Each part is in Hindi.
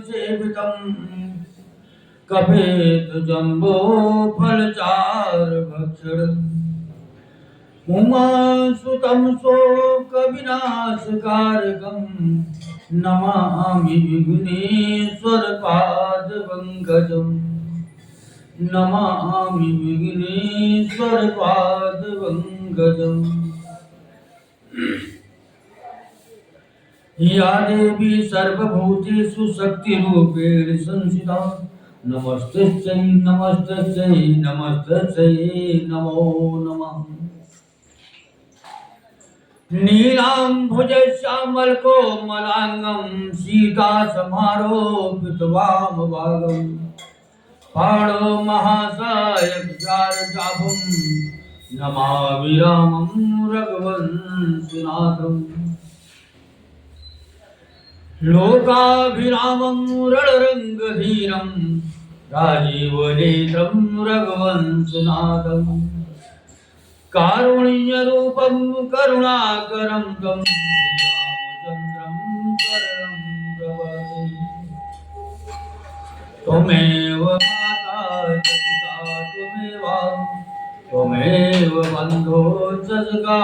सेवितम् कपेत जम्बो फलचार भक्षण उमासुतं शोकविनाशकारकं नमामि विघ्नेश्वरपादपङ्कजं नमामि विघ्नेश्वरपादपङ्कजम् या देवी सर्वभूतेषु शक्तिरूपेण संस्थिता नमस्तस्यै नमस्तस्यै नमस्तस्यै नमो नमः नीलाम्भुजश्यामलकोमलाङ्गं सीतासमारोपितवामभागं पाणो महासायकचारचापं नमामि रामं रघुवंशनाथम् लोकाभिरामं रणरङ्गधीरं राजीवनेत्रं रघुवंशनाथम् कारुण्यरूपं करुणाकरं तं श्रीरामचन्द्रं शरणं प्रपद्ये त्वमेव माता च पिता त्वमेव बन्धो च सखा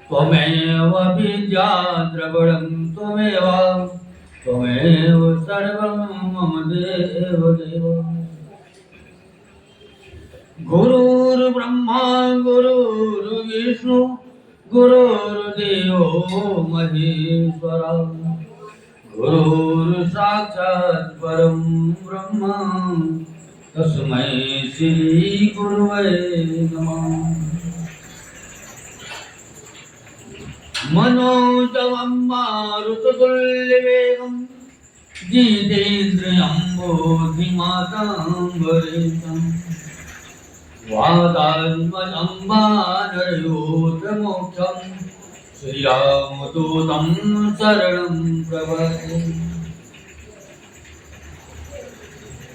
त्वमेव विद्या द्रविणं त्वमेव सर्वं मम देवदेव गुरुर्ब्रह्मा गुरुर्विष्णु गुरुर्देवो महेश्वरा गुरुर्साक्षात् परं ब्रह्म तस्मै श्री गुरुवे नमः मनोजवं मारुततुल्यवेगं जितेन्द्रियं बोधिमातां वरेण्यम् वादात्मजं वानरयोधमोक्षं श्रीरामदूतं शरणं प्रपद्ये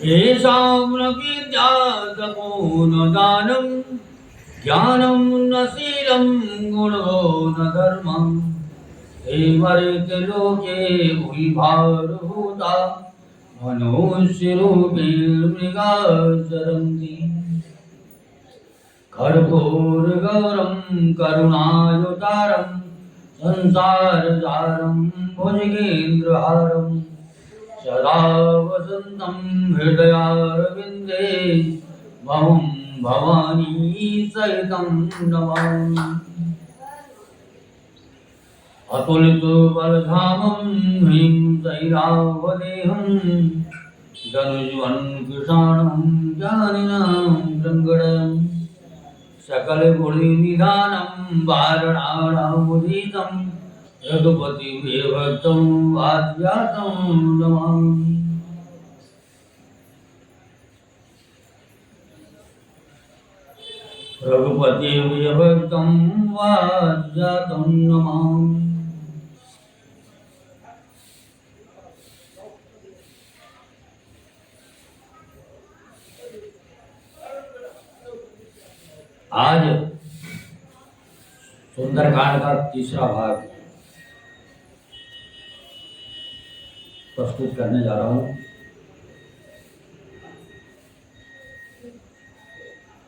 येषां न विद्या तपो न दानं ज्ञानं न शीलं गुणो न धर्मं ते मर्त्य लोके भूरिभारभूता मनुष्यरूपेण मृगाः चरन्ति कर्पूरगौरं करुणावतारं संसारसारं भुजगेन्द्रहारं सदा वसन्तं हृदयारविन्दे भवं भवानी सहितं नमामि अतुलितबलधामं ह्रीं शैलावदेहं धनुष्वन्कृशाणं ज्ञानिनां गङ्गणम् सकल गुणनिधानं वारणामुदीतं रघुपति भक्तं वाद्यातं नमामि रघुपति भक्तं वाद्यातं नमामि आज सुंदरकांड का तीसरा भाग प्रस्तुत करने जा रहा हूं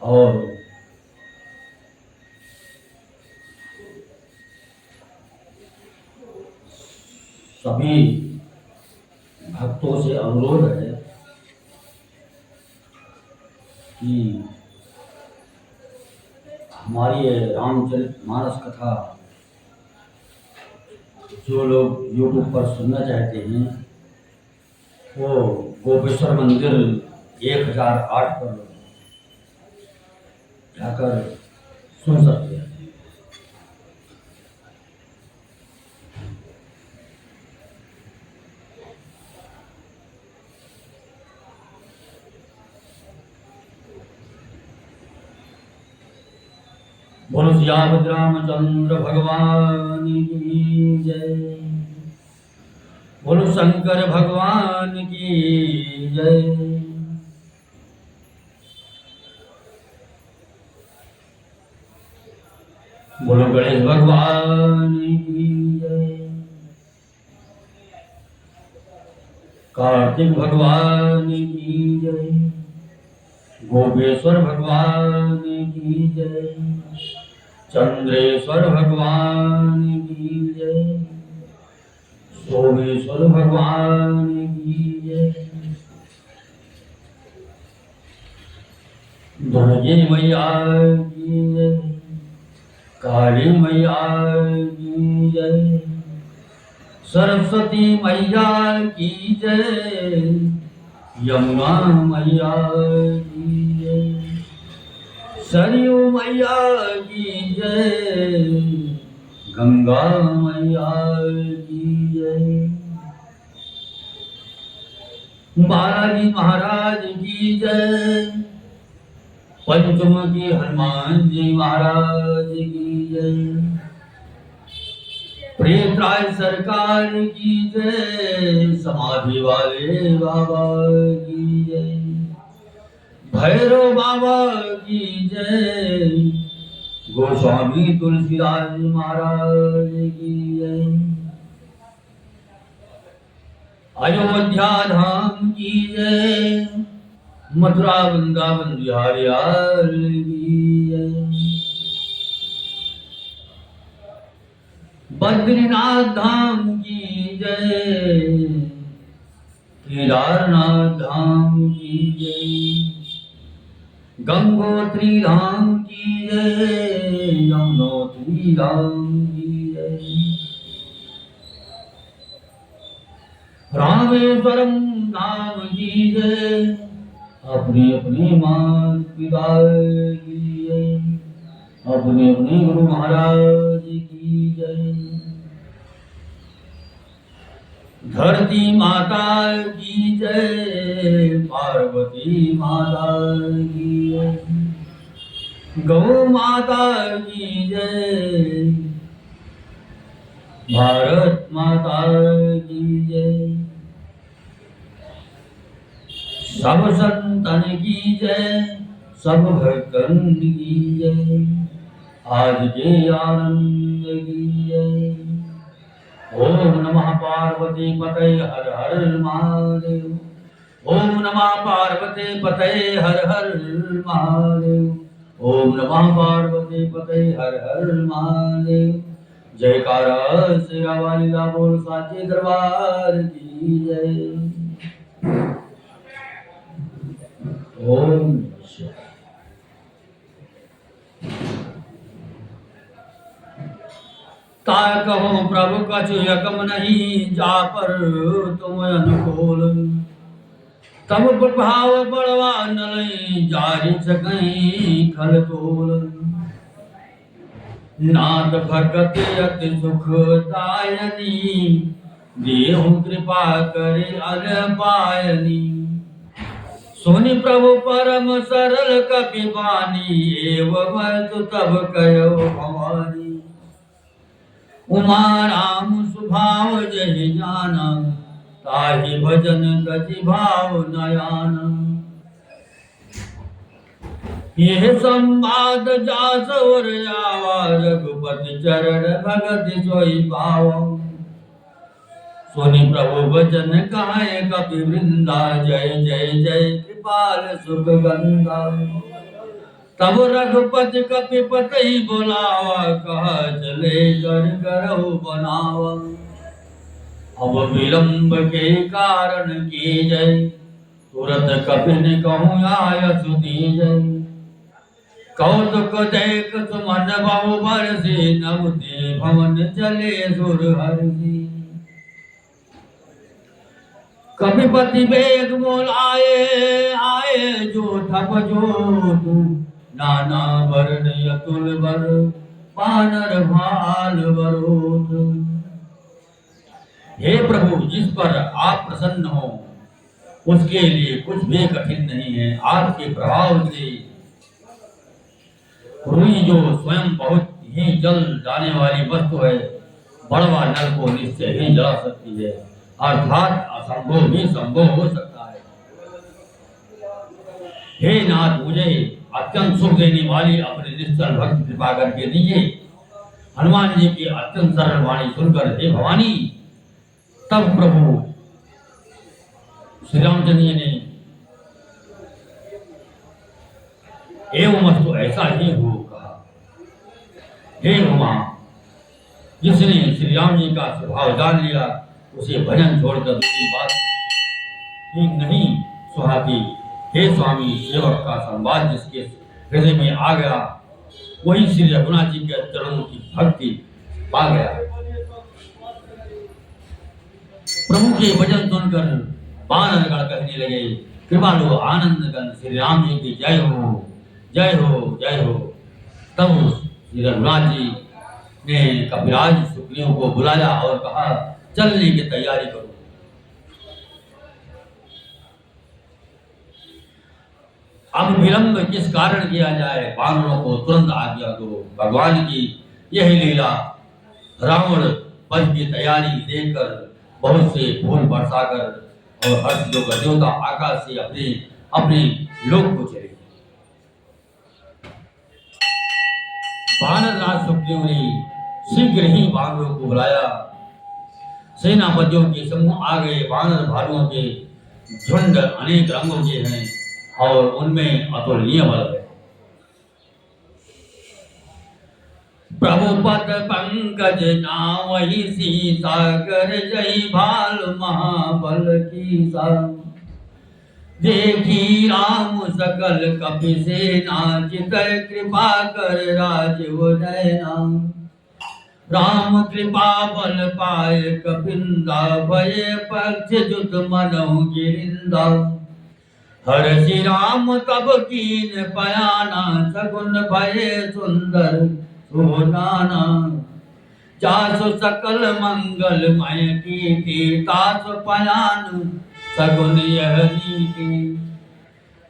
और सभी भक्तों से अनुरोध है कि हमारी रामचरितमानस कथा जो लोग YouTube पर सुनना चाहते हैं वो गोपेश्वर मंदिर 1008 पर जाकर सुन सकते हैं। बोलो सियावत रामचंद्र भगवान की जय। बोलो शंकर भगवान की जय। बोलो गणेश भगवान की जय। कार्तिक भगवान की जय, गोपेश्वर भगवान की जय, चंद्रेश्वर भगवान की जय, सोमेश्वर भगवान की जय, दुर्गे मैया की जय, काली मैया की जय, सरस्वती मैया की जय, यमुना मैया की जय, सरयू मैया की जय, गंगा मैया की जय, बालाजी महाराज की जय, पंचमुखी हनुमान जी महाराज की जय, प्रेतराज सरकार की जय, समाधि वाले बाबा की जय, भैरव बाबा की जय, गोस्वामी तुलसीदास महाराज की जय, अयोध्या धाम की जय, मथुरा वृंदावन बिहारी लाल की जय, बद्रीनाथ धाम की जय, केदारनाथ धाम की जय, गंगोत्री धाम की जय, यमुनोत्री धाम की जय, रामेश्वरम धाम की जय, अपनी अपनी मात पिता की जय, अपने अपने गुरु महाराज की जय, धरती माता की जय, पार्वती माता की जय, गौ माता की जय, भारत माता की जय, सब संतन की जय, सब भक्तन की जय, आज के आनंद की जय। ओम नमः पार्वती पते हर हर महादेव, ओम नमः पार्वती पते हर हर महादेव, ओम नमः पार्वती पते हर हर महादेव। जयकारा शेरा वाली ला बोल साचे दरबार की जय। ओम ताय कहो प्रभु कछु यकम नहीं, जा पर तुम अनुकूल, तब प्रभाव बड़वा नलई, जारी सकई खल तोल। नाथ भगत अति सुखदायनी, देहु कृपा करे अल पायनी। सुनि प्रभु परम सरल कपि बानी, एवं तब कयो भवानी। उमा राम सुभाव जहि जाना, ताहि भजन कति भाव नयाना। यह संवाद जास और आवा, रघुपति चरण भगत सोई पावा। सुनि प्रभु वचन कहे कपि वृंदा, जय जय जय कृपाल सुख गंगा। तब रघुपति कपि पति बुलावा, कहा चले कर करहु बनावा। अब विलंब के कारण की जय, तुरत कपि ने कहूँ आयस दीजय। कौतुक देख सुमन बहु बरसी, नवते भवन चले सुर हरसी। कपिपति वेग मोल आए, आए जो ठप जोत, नाना वर्ण अतुल बर, बानर भाल बरोत। हे प्रभु, जिस पर आप प्रसन्न हो उसके लिए कुछ भी कठिन नहीं है। आपके प्रभाव से रुई जो स्वयं बहुत ही जल जाने वाली वस्तु है, बड़वा नल को निश्चय ही जला सकती है, अर्थात असंभव भी संभव हो सकता है। हे नाथ, मुझे अत्यंत सुख देने वाली अपने निश्चल भक्त कृपा करके दीजिए। हनुमान जी की अत्यंत सरल वाणी सुनकर हे भवानी, तब प्रभु श्री रामचंद्र जी ने एवं वस्तु ऐसा ही हो कहा। हे उमा, जिसने श्री राम जी का स्वभाव जान लिया उसे भजन छोड़कर दूसरी बात ही नहीं सुहाती। हे स्वामी, सेवक का संवाद जिसके हृदय में आ गया वही श्री रघुनाथ जी के चरणों की भक्ति पा गया। प्रभु के वचन सुनकर बानरगण कहने लगे, कृपालु आनंदगण श्री राम जी की जय हो, जय हो, जय हो। तब श्री रघुनाथ जी ने कपिराज सुग्रीव को बुलाया और कहा, चलने की तैयारी करो। अब विलंब किस कारण किया जाए, वानरों को तुरंत आज्ञा दो। भगवान की यही लीला। रावण वध की तैयारी देखकर बहुत से फूल बरसाकर और हर्ष होकर देवता आकाश से अपने अपने लोक को चले। वानरराज सुग्रीव ने शीघ्र ही वानरों को बुलाया। सेनापतियों के समूह आ गए। वानर भालुओं के झुंड अनेक रंगों के हैं और उनमें अतुलनीय बल है। प्रभु पद पंकज नावहि सीता, कर जय भाल महाबल की सा। देखी राम सकल कपि सेना, चितय कृपा कर राजीव नयना। राम कृपा बल पाए कपिंदा, भय पक्ष जुत मनहु गिरिंदा। हर्षि राम तब कीन पयाना, सगुन भय सुंदर सुनाना। जासु सकल मंगलमय कीर्ति, तासु पयान सगुन यह नीति।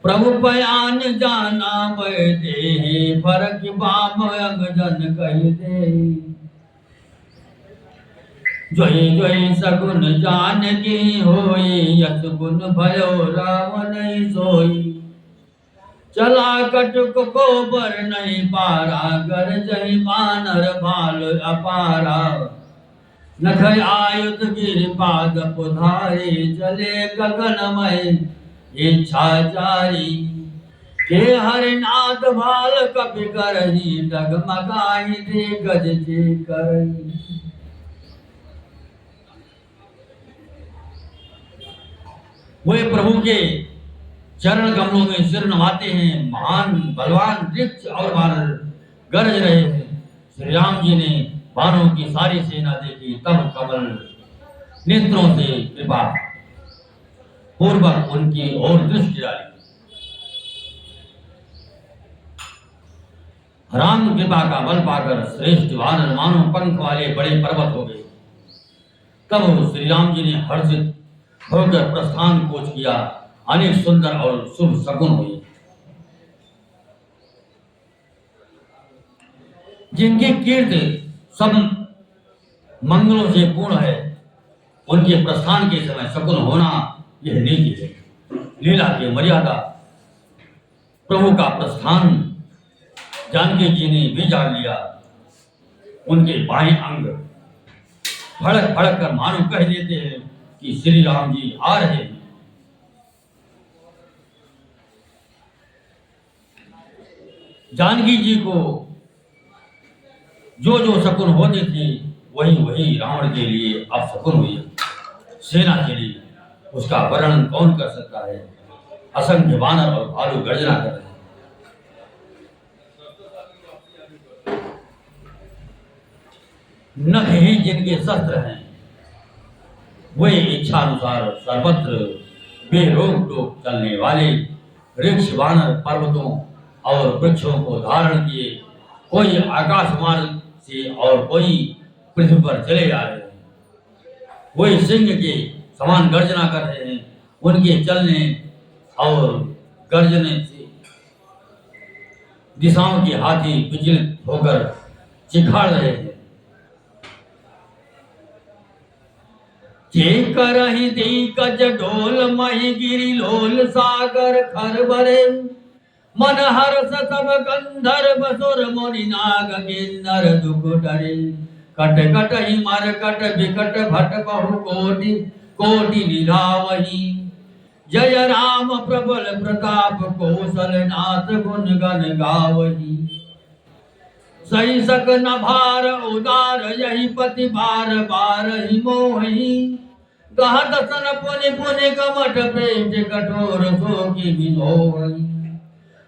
प्रभु पयान जाना बैठे, फरक बाम अंग जन कहि दे। जोई जोई सगुन जानकी होई, यस गुण भयो रावण सोई। चला कटुक को बर नहीं पारा, कर जय बानर भाल अपारा। नख आयुध गिरिपाद पुधारे, चले गगनमय इच्छा जारी। के हरिनाथ भाल कपि करही, डगमगाई दे गज जे करही। वे प्रभु के चरण कमलों में सिर नवाते हैं। महान बलवान वृक्ष और वानर गरज रहे हैं। श्री राम जी ने वानरों की सारी सेना देखी, तब कमल नेत्रों से कृपा पूर्वक उनकी ओर दृष्टि डाली। राम कृपा का बल पाकर श्रेष्ठ वानर मानो पंख वाले बड़े पर्वत हो गए। तब श्री राम जी ने हर्षित होकर प्रस्थान कोच किया। अनेक सुंदर और शुभ शकुन हुई। जिनकी कीर्ति सब मंगलों से पूर्ण है, उनके प्रस्थान के समय शकुन होना यह नीति है। लीला की मर्यादा। प्रभु का प्रस्थान जानकी जी ने भी जान लिया। उनके बाएं अंग फड़क फड़क कर मानो कह देते हैं कि श्री राम जी आ रहे हैं। जानकी जी को जो जो शकुन होते थे वही वही रावण के लिए अब शकुन हुई। सेना के लिए उसका वर्णन कौन कर सकता है। असंख्य वानर और भालू गर्जना कर रहे हैं। नख ही जिनके शस्त्र हैं, वे इच्छा अनुसार सर्वत्र बेरोक टोक चलने वाले वृक्ष वानर पर्वतों और वृक्षों को धारण किए, कोई आकाश मार्ग से और कोई पृथ्वी पर चले जा रहे हैं। वही सिंह के समान गर्जना कर रहे हैं। उनके चलने और गर्जने से दिशाओं के हाथी विचलित होकर चिखाड़ रहे हैं। जे करहि दिग्गज ढोल, महि गिरि लोल सागर खर भरे। मन हर्ष सब गंधर्व सुर मुनि नाग किन्नर दुख डरे। कट कट ही मर कट विकट भट बहु कोटि कोटि निधावहि। जय राम प्रबल प्रताप कौशलनाथ गुण गण गावही। सही सक न भार उदार यही पति बार बार ही मोहि। कहत सन पुनि पुनि कमठ पेट कठोर शोकी बिधोहि।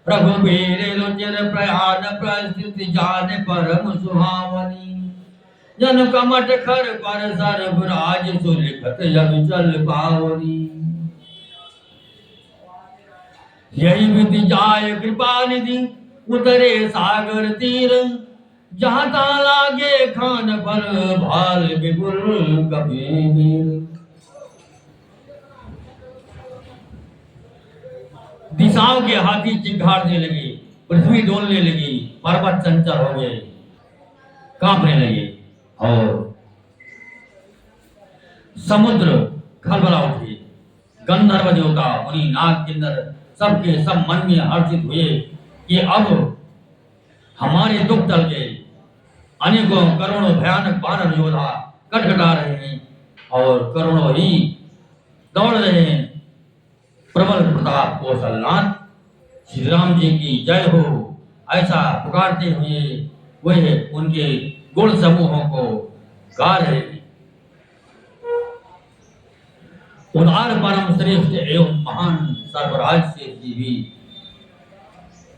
रघुबीर रुचिर प्रयाण प्रस्तुति जान परम सुहावनी। जन कमठ खर पर सर्वराज सुलिखत यदि चल पावनी। यही विधि जाय कृपा निधि उतरे सागर तीर। जहाँ तहाँ लागे खान फल भाल विपुल कबीर। दिशाओं के हाथी चिंगारने लगे, पृथ्वी डोलने लगी, पर्वत चंचल हो गए, कांपने लगे और समुद्र खलबला उठे। गंधर्व देवता मुनि नाग किन्नर सबके सब मन में हर्षित हुए कि अब हमारे दुख टल गए। अनेकों करोड़ों भयानक वानर योद्धा कटकटा रहे हैं और करोड़ों ही दौड़ रहे हैं। प्रबल प्रताप कौशलनाथ श्री राम जी की जय हो ऐसा पुकारते हुए वह उनके गुण समूहों को गा रहे हैं। उदार परम श्रेष्ठ एवं महान सर्वराज से भी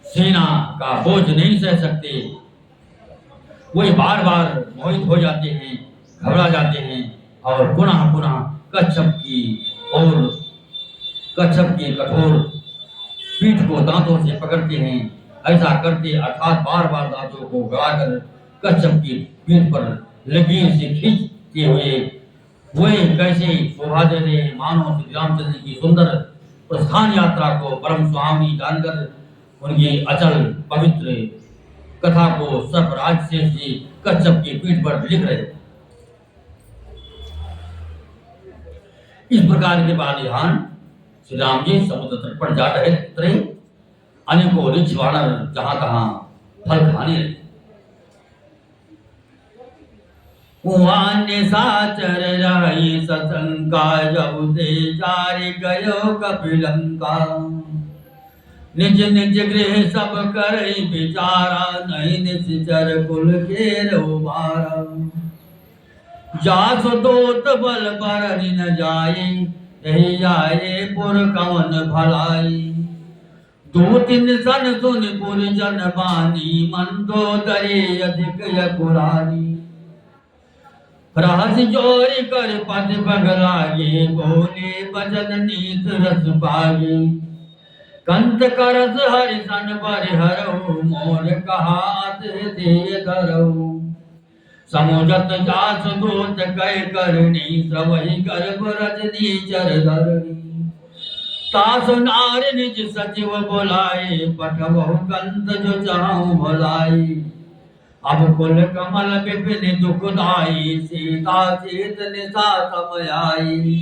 सेना का बोझ नहीं सह सकते। वही बार बार मोहित हो जाते हैं, घबरा जाते हैं और पुनः पुनः कच्छप की कठोर पीठ को दांतों से पकड़ते हैं। ऐसा करते अर्थात बार बार दांतों को गड़ाकर कच्छप की पीठ पर लकीर से खींचते हुए वे कैसे शोभा दे रहे मानो श्री रामचंद्र की सुंदर प्रस्थान यात्रा को परम सुहावनी जानकर उनकी अचल पवित्र कथा को सर्वराज शेष जी कच्छप की पीठ पर लिख रहे। इस प्रकार के बालिहान श्री राम जी समुद्र तट पर जा रहे। अनेकों ऋक्ष वानर जहां तहां फल खाने लगे। साचर रही सतंका जब से जारी गयो कपिलंका। निज निज गृह सब करई विचारा नहीं निश्चर कुल के रोबारा। जास दोत बल पर न जाए यही जाए पुर कवन भलाई। दो तीन सन सुन पुर जन बानी मंदोदरी अधिक यकुरानी। रहस जोरी कर पद बगलागे बोले बचन नीत रस पागे। कंत करस हरिसन पर हरऊ मोर कहात दे धरऊ। समुझत जास दूत कह करनी श्रवहि गर्भ रजनी चर धरणी। तासु नार निज सचिव बोलाए पठवहु कंत जो चाहूं भलाई। अब कुल कमल विपिन दुखदाई सीता सीत निशा समय आई।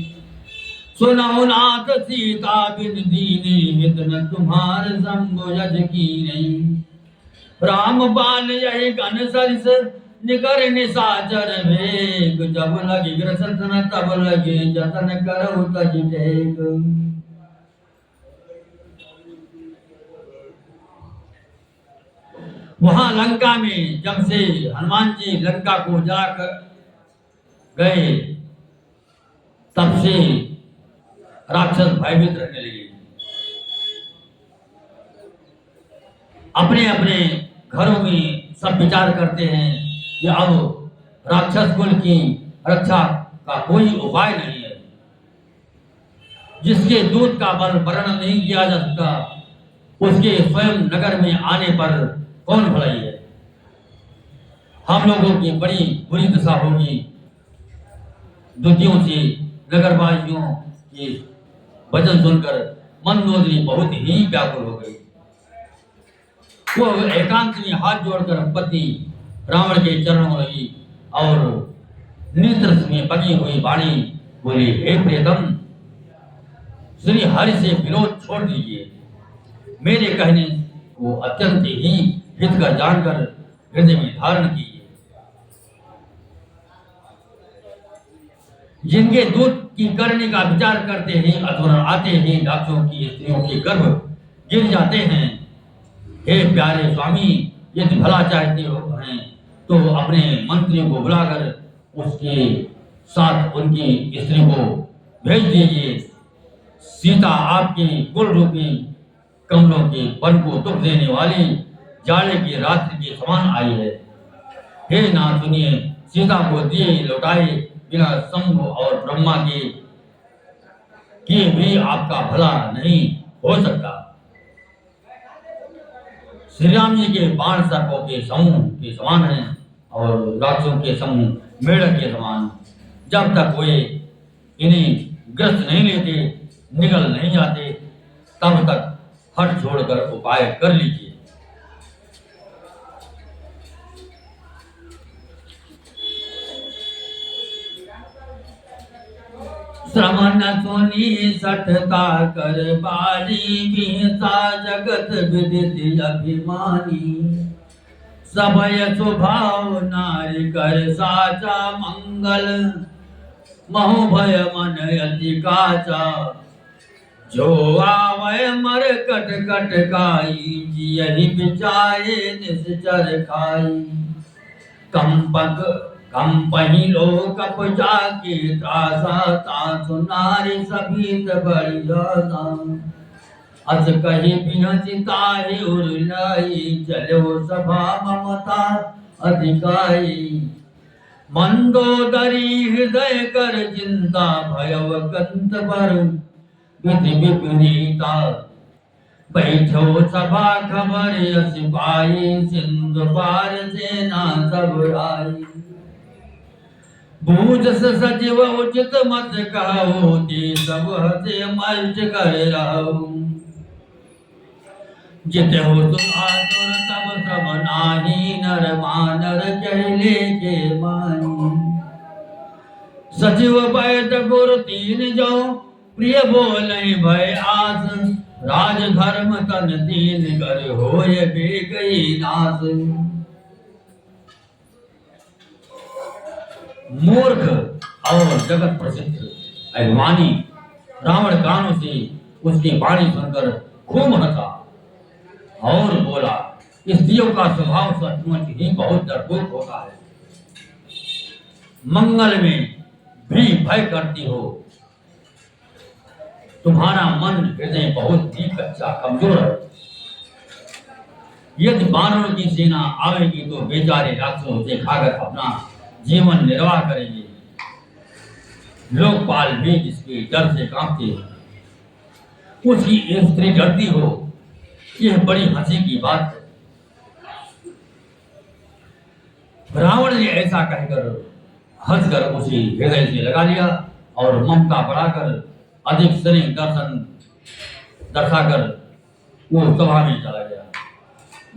सुनहु नाथ सीता बिन दीने हित न तुम्हार शंभु यज कीनै। राम बाल यही घन सरिस निकर निशाचर भेग। जब लगी ग्रसत न तब लगे जतन करहु तज टेक। वहां लंका में जब से हनुमान जी लंका को जलाकर गए तब से राक्षस भयभीत रहने लगे। अपने अपने घरों में सब विचार करते हैं कि अब राक्षस कुल की रक्षा का कोई उपाय नहीं है। जिसके दूत का बल वर्णन नहीं किया जा सकता उसके स्वयं नगर में आने पर कौन भलाई है। हम लोगों की बड़ी बुरी दशा होगी। दूतियों से नगरवासियों के वचन सुनकर मंदोदरी बहुत ही व्याकुल हो गई। वो एकांत में हाथ जोड़कर पति रावण के चरणों में लगी और नेत्र में बनी हुई वाणी बोली, हे प्रियतम, श्री हरि से विरोध छोड़ दीजिए। मेरे कहने को अत्यंत ही हित का जानकर हृदय में धारण कीजिए। जिनके दूध की करने का विचार करते हैं अथवा आते हैं राक्षसों की स्त्रियों के गर्भ गिर जाते हैं। हे प्यारे स्वामी, यदि भला चाहते हो हैं तो अपने मंत्रियों को बुलाकर उसके साथ उनकी स्त्री को भेज दीजिए। सीता आपके कुल रूपी कमलों के वन को दुख देने वाली जाड़े की रात्रि के समान आई है। हे नाथ, सुनिए, सीता को दिए लौटाए बिना शंभु और ब्रह्मा के किए भी आपका भला नहीं हो सकता। श्री राम जी के बाण सर्पों के समूह के समान हैं और राक्षसों के समूह मेढक के समान। जब तक वे इन्हें ग्रस्त नहीं लेते, निकल नहीं जाते, तब तक हट छोड़कर उपाय कर लीजिए। श्रमण सुनी सठता कर बारी बीसा जगत विदित अभिमानी। सबय स्वभाव नारी कर साचा मंगल महु भय मन अति काचा। जो आवय मर कट कट काई यही बिचारे निश्चर खाई। कंपही लोक जाके त्रासा तासु नारी सभी बड़ी जाता। अस कही बिहसिताहि उर्लाई चलो सभा ममता अधिकाई। मंदोदरी हृदय कर चिंता भयव कंत पर विधि विपरीता। बैठो सभा खबर सिपाही सिंधु पार सेना सब आई। बूझ सचिव उचित मत कहो ते सब हसे मल्ट कर रहो। जित हो तुम आतुर तब सब नाही नर मानर कहले के मानी। सचिव बैठ गुरु तीन जो प्रिय बोले भय आस। राज धर्म तन तीन कर होय बे गई नास। मूर्ख और जगत प्रसिद्ध अभिमानी रावण कानों से उसकी वाणी सुनकर खूब हंसा और बोला, स्त्रियों का स्वभाव सचमुच ही बहुत डरपोक होता है। मंगल में भी भय करती हो। तुम्हारा मन हृदय बहुत ही कच्चा कमजोर है। यदि वानरों की सेना आवेगी तो बेचारे राक्षसों से खाकर अपना जीवन निर्वाह करेंगे। लोकपाल भी जिसके डर से कांपते हैं, उसकी एक स्त्री डरती हो, यह बड़ी हंसी की बात है। रावण ने ऐसा कहकर हंसकर उसे हृदय से लगा लिया और ममता बढ़ाकर अधिक स्नेह दर्शाकर वो सभा में चला गया।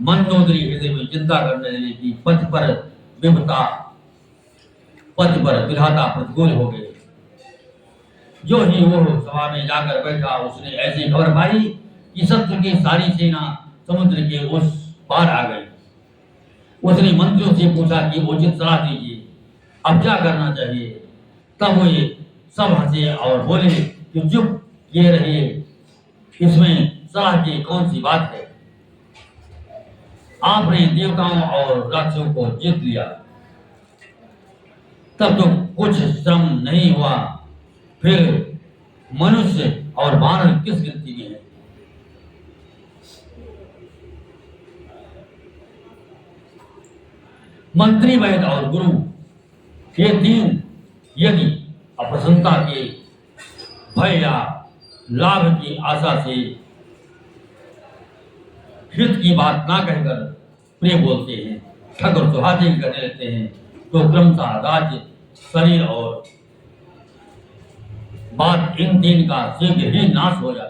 मंदोदरी हृदय में चिंता करने लगी कि पथ पर विधाता प्रतिकूल हो गए। जो ही वो सभा में जाकर बैठा, उसने ऐसी खबर पाई कि शत्रु की सारी सेना समुद्र के उस पार आ गई। उसने मंत्रियों से पूछा कि उचित सलाह दीजिए, अब क्या करना चाहिए। तब वो ये सब हंसे और बोले कि चुप किए रहिए, इसमें सलाह की कौन सी बात है। आपने देवताओं और राक्षसों को जीत लिया, तब तो कुछ श्रम नहीं हुआ, फिर मनुष्य और वानर किस गिनती में है। मंत्री वैद्य और गुरु ये तीन यदि अप्रसन्नता के भय या लाभ की आशा से हित की बात ना कहकर प्रिय बोलते हैं, ठग और सुहाजे करने लगते हैं, तो क्रमशः राज्य, शरीर और बात इन तीन का शीघ्र ही नाश हो जाता है।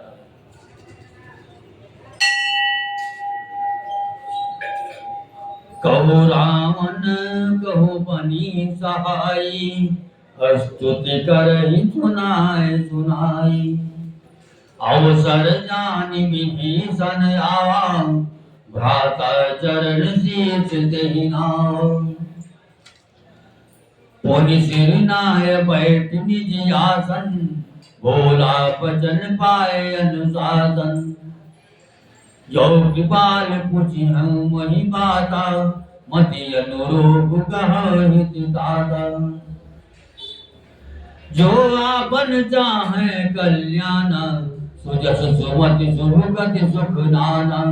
कहो रावण कहो बनी सहाई। स्तुति करहि सुनाय सुनाई। अवसर जानि विभीषण आवा। भ्राता चरण शीश देहि नाव। पुनि सिर नाय बैठ निज आसन, भोला बचन पाए अनुशासन। जो कृपाल पूछी हूँ वही बाता, मति अनुरूप कहित दाता। जो आपन चाहे कल्याण, सुजस सुमति सुभगति सुख नाना।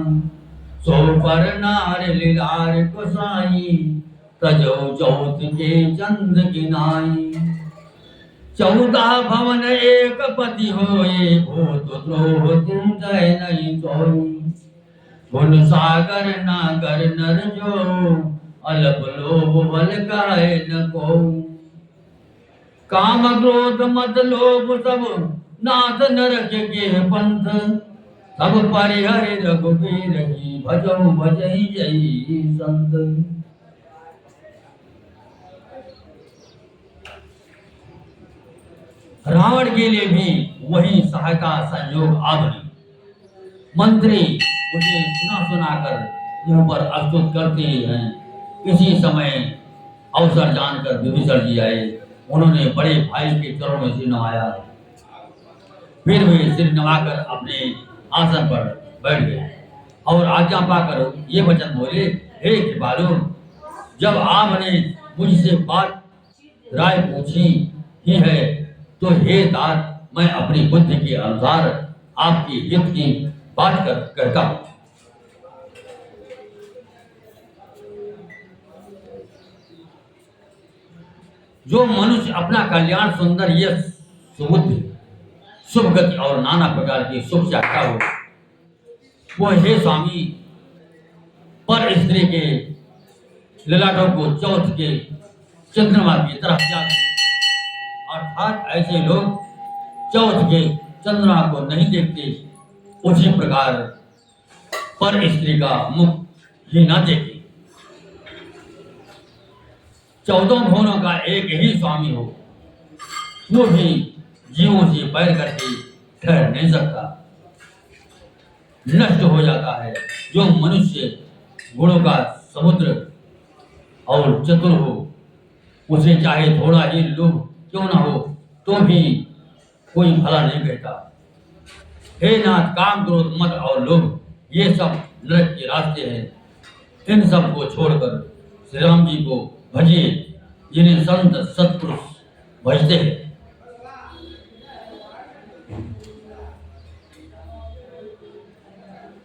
सो पर नार लीलार कुसाई, तजो चौथ के चंद गिनाई। 14 भवन एक पति होए, भूत द्रोह तुम जय नहीं सोई। गुण सागर नागर नर जो, अल्प लोभ बल काहे न को। काम क्रोध मत लोभ सब, नाथ नरक के पंथ। सब परिहरि रघुबीर की, भजौ भजई जई संत। रावण के लिए भी वही सहायता संयोग आदमी। मंत्री उसे सुना कर मुंह पर अस्तुत करते हैं। इसी समय अवसर जानकर विभीषण जी आए। उन्होंने बड़े भाई के चरणों में सिर नवाया। फिर वे सिर नवाकर अपने आसन पर बैठ गए और आज्ञा पाकर ये वचन बोले, हे कृपालु, जब आपने मुझसे बात राय पूछी ही है, तो हे तात, मैं अपनी बुद्धि के अनुसार आपकी हित की बात कहता हूं। जो मनुष्य अपना कल्याण, सुंदर, यश, सुबुद्धि, शुभ गति और नाना प्रकार की सुख चाहता हो, वो हे स्वामी पर स्त्री के ललाटों को चौथ के चंद्रमा की तरह त्याग दे। अर्थात ऐसे लोग चौथ के चंद्रमा को नहीं देखते, उसी प्रकार पर स्त्री का मुख ही न देखे। 14 भुवनों का एक ही स्वामी हो, वो भी जीवों से बैर करके ठहर नहीं सकता, नष्ट हो जाता है। जो मनुष्य गुणों का समुद्र और चतुर हो, उसे चाहे थोड़ा ही लोभ क्यों ना हो, तो भी कोई भला नहीं कहता। हे नाथ, काम, क्रोध, मद और लोभ ये सब नरक के रास्ते हैं। इन सब को छोड़कर श्री राम जी को भजिए, जिन्हें संत सत्पुरुष भजते हैं।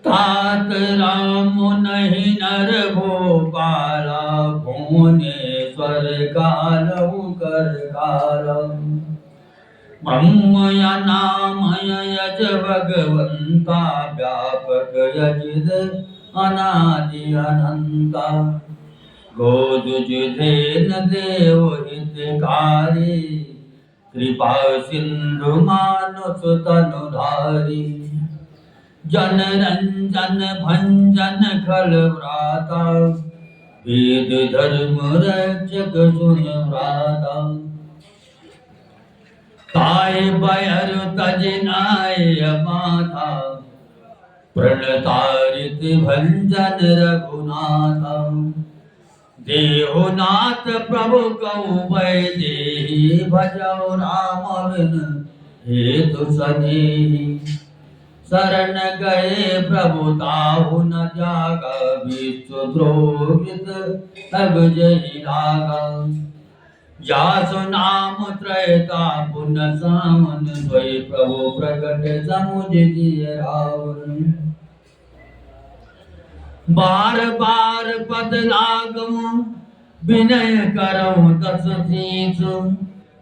तात राम नहीं नर भोपाला, भुवनेश्वर कालहु कर काला। ब्रह्म या नाम यज भगवंता, व्यापक यजिद अनादि अनंता। गोदुजुधेन देव हितकारी, कृपा सिंधु मानुष तनुधारी। जन रंजन भंजन खल व्राता, वेद धर्म रक्षक सुन व्राता। ताय बयर तजनाय माथा, प्रणतारित भंजन रघुनाथा। देहुनाथ प्रभु कौ वैदेही, भजौ राम बिन हेतु सनेही। शरण गए प्रभु ताहु न त्यागा, विश्व द्रोहित तब जहि लागा। जासु नाम त्रयता पुन सामन, सोई प्रभु प्रकट समुझ जिय रावण। बार बार पद लागम, विनय करौ दस शीस।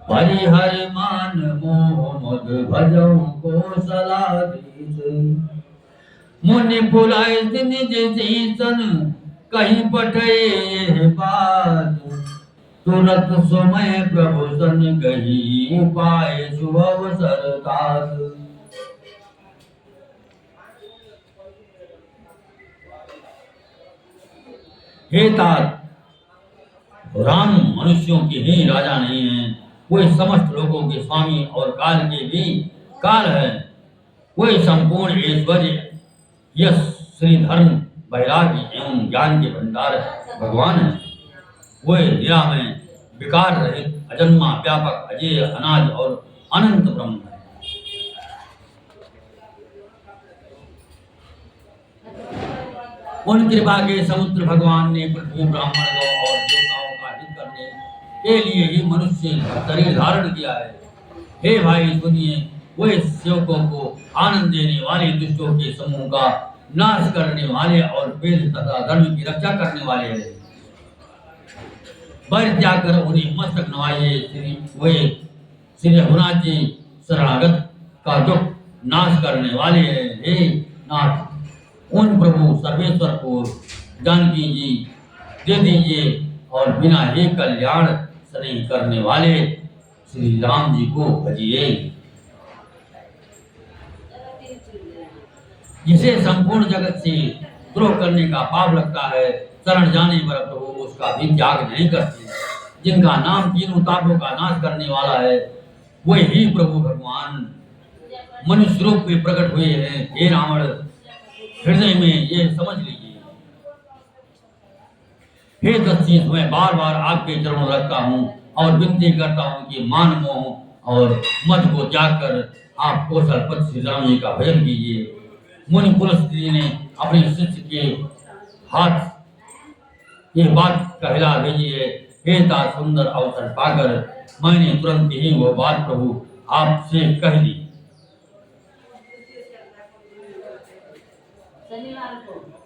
परिहर मान मोह मद, भजौ कौशलाधीश। मुनि पुलैत निज सीसन, कहीं पठे बात। तुरत समय प्रभु सन गही, पाए शुभ अवसर तात। हे तात, राम मनुष्यों के ही राजा नहीं है, वे समस्त लोगों के स्वामी और काल के भी काल है। वे संपूर्ण ऐश्वर्य, यश, श्री, धर्म, वैराग्य एवं ज्ञान के भंडार भगवान है। वे निरामय, विकार रहित, अजन्मा, व्यापक, अजेय, अनाद और अनंत ब्रह्म है। उन कृपा के समुद्र भगवान ने पृथ्वी, ब्राह्मणों और देवताओं का हित करने के लिए ही मनुष्य का शरीर धारण किया है। हे भाई सुनिए, वे सेवकों को आनंद देने वाले, दुष्टों के समूह का नाश करने वाले और वेद तथा धर्म की रक्षा करने वाले हैं। परित्याग कर उन्हें मस्तक नवाइए। वे श्री रघुनाथ जी शरणागत का दुख नाश करने वाले हैं। हे नाथ, उन प्रभु सर्वेश्वर को जानकी जी दे दीजिए और बिना ही कल्याण स्नेह करने वाले श्री राम जी को भजिए। जिसे संपूर्ण जगत से द्रोह करने का पाप लगता है, शरण जाने पर प्रभु उसका भी त्याग नहीं करते। जिनका नाम तीनों तापों का नाश करने वाला है, वही ही प्रभु भगवान मनुष्य रूप में प्रकट हुए हैं। हे रावण, हृदय में ये समझ लीजिए। हे दस्युष, मैं बार बार आपके चरणों रखता हूँ और विनती करता हूँ कि मान मोह और मत को त्याग कर आप कौशलपति श्री राम जी का भजन कीजिए। मुनि पुलस्त्य ने अपने शिष्य के हाथ ये बात कहला भेजी है। हे ता सुंदर अवसर पाकर मैंने तुरंत ही वो बात प्रभु आपसे कह दी।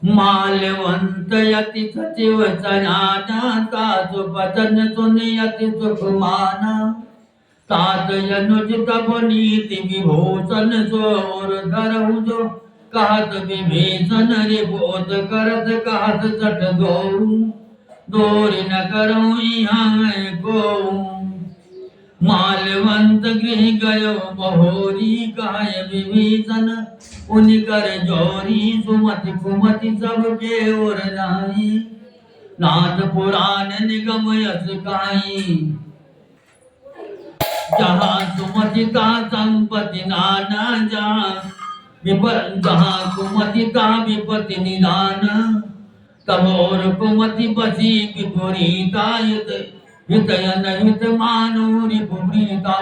माल्यवंत यति सचिव सनाता सुपतन सुन यति सुखमाना तात यनुज तब नीति विभूषण सोर धरहु जो कहत विभीषण रिपोत करत कहत सठ दौड़ न करऊँ यहाँ को। माल्यवंत गृह गयो बहोरी कहे विभीषण उनि कर जोरी सुमति कुमति सबके ओर नाई नाथ पुराण निगम यस काई। जहाँ सुमति ता संपत्ति नाना जहाँ कुमति ता विपत्ति निदान तब और कुमति बसी विपरीता हितयन हित मानो रिपुप्रीता।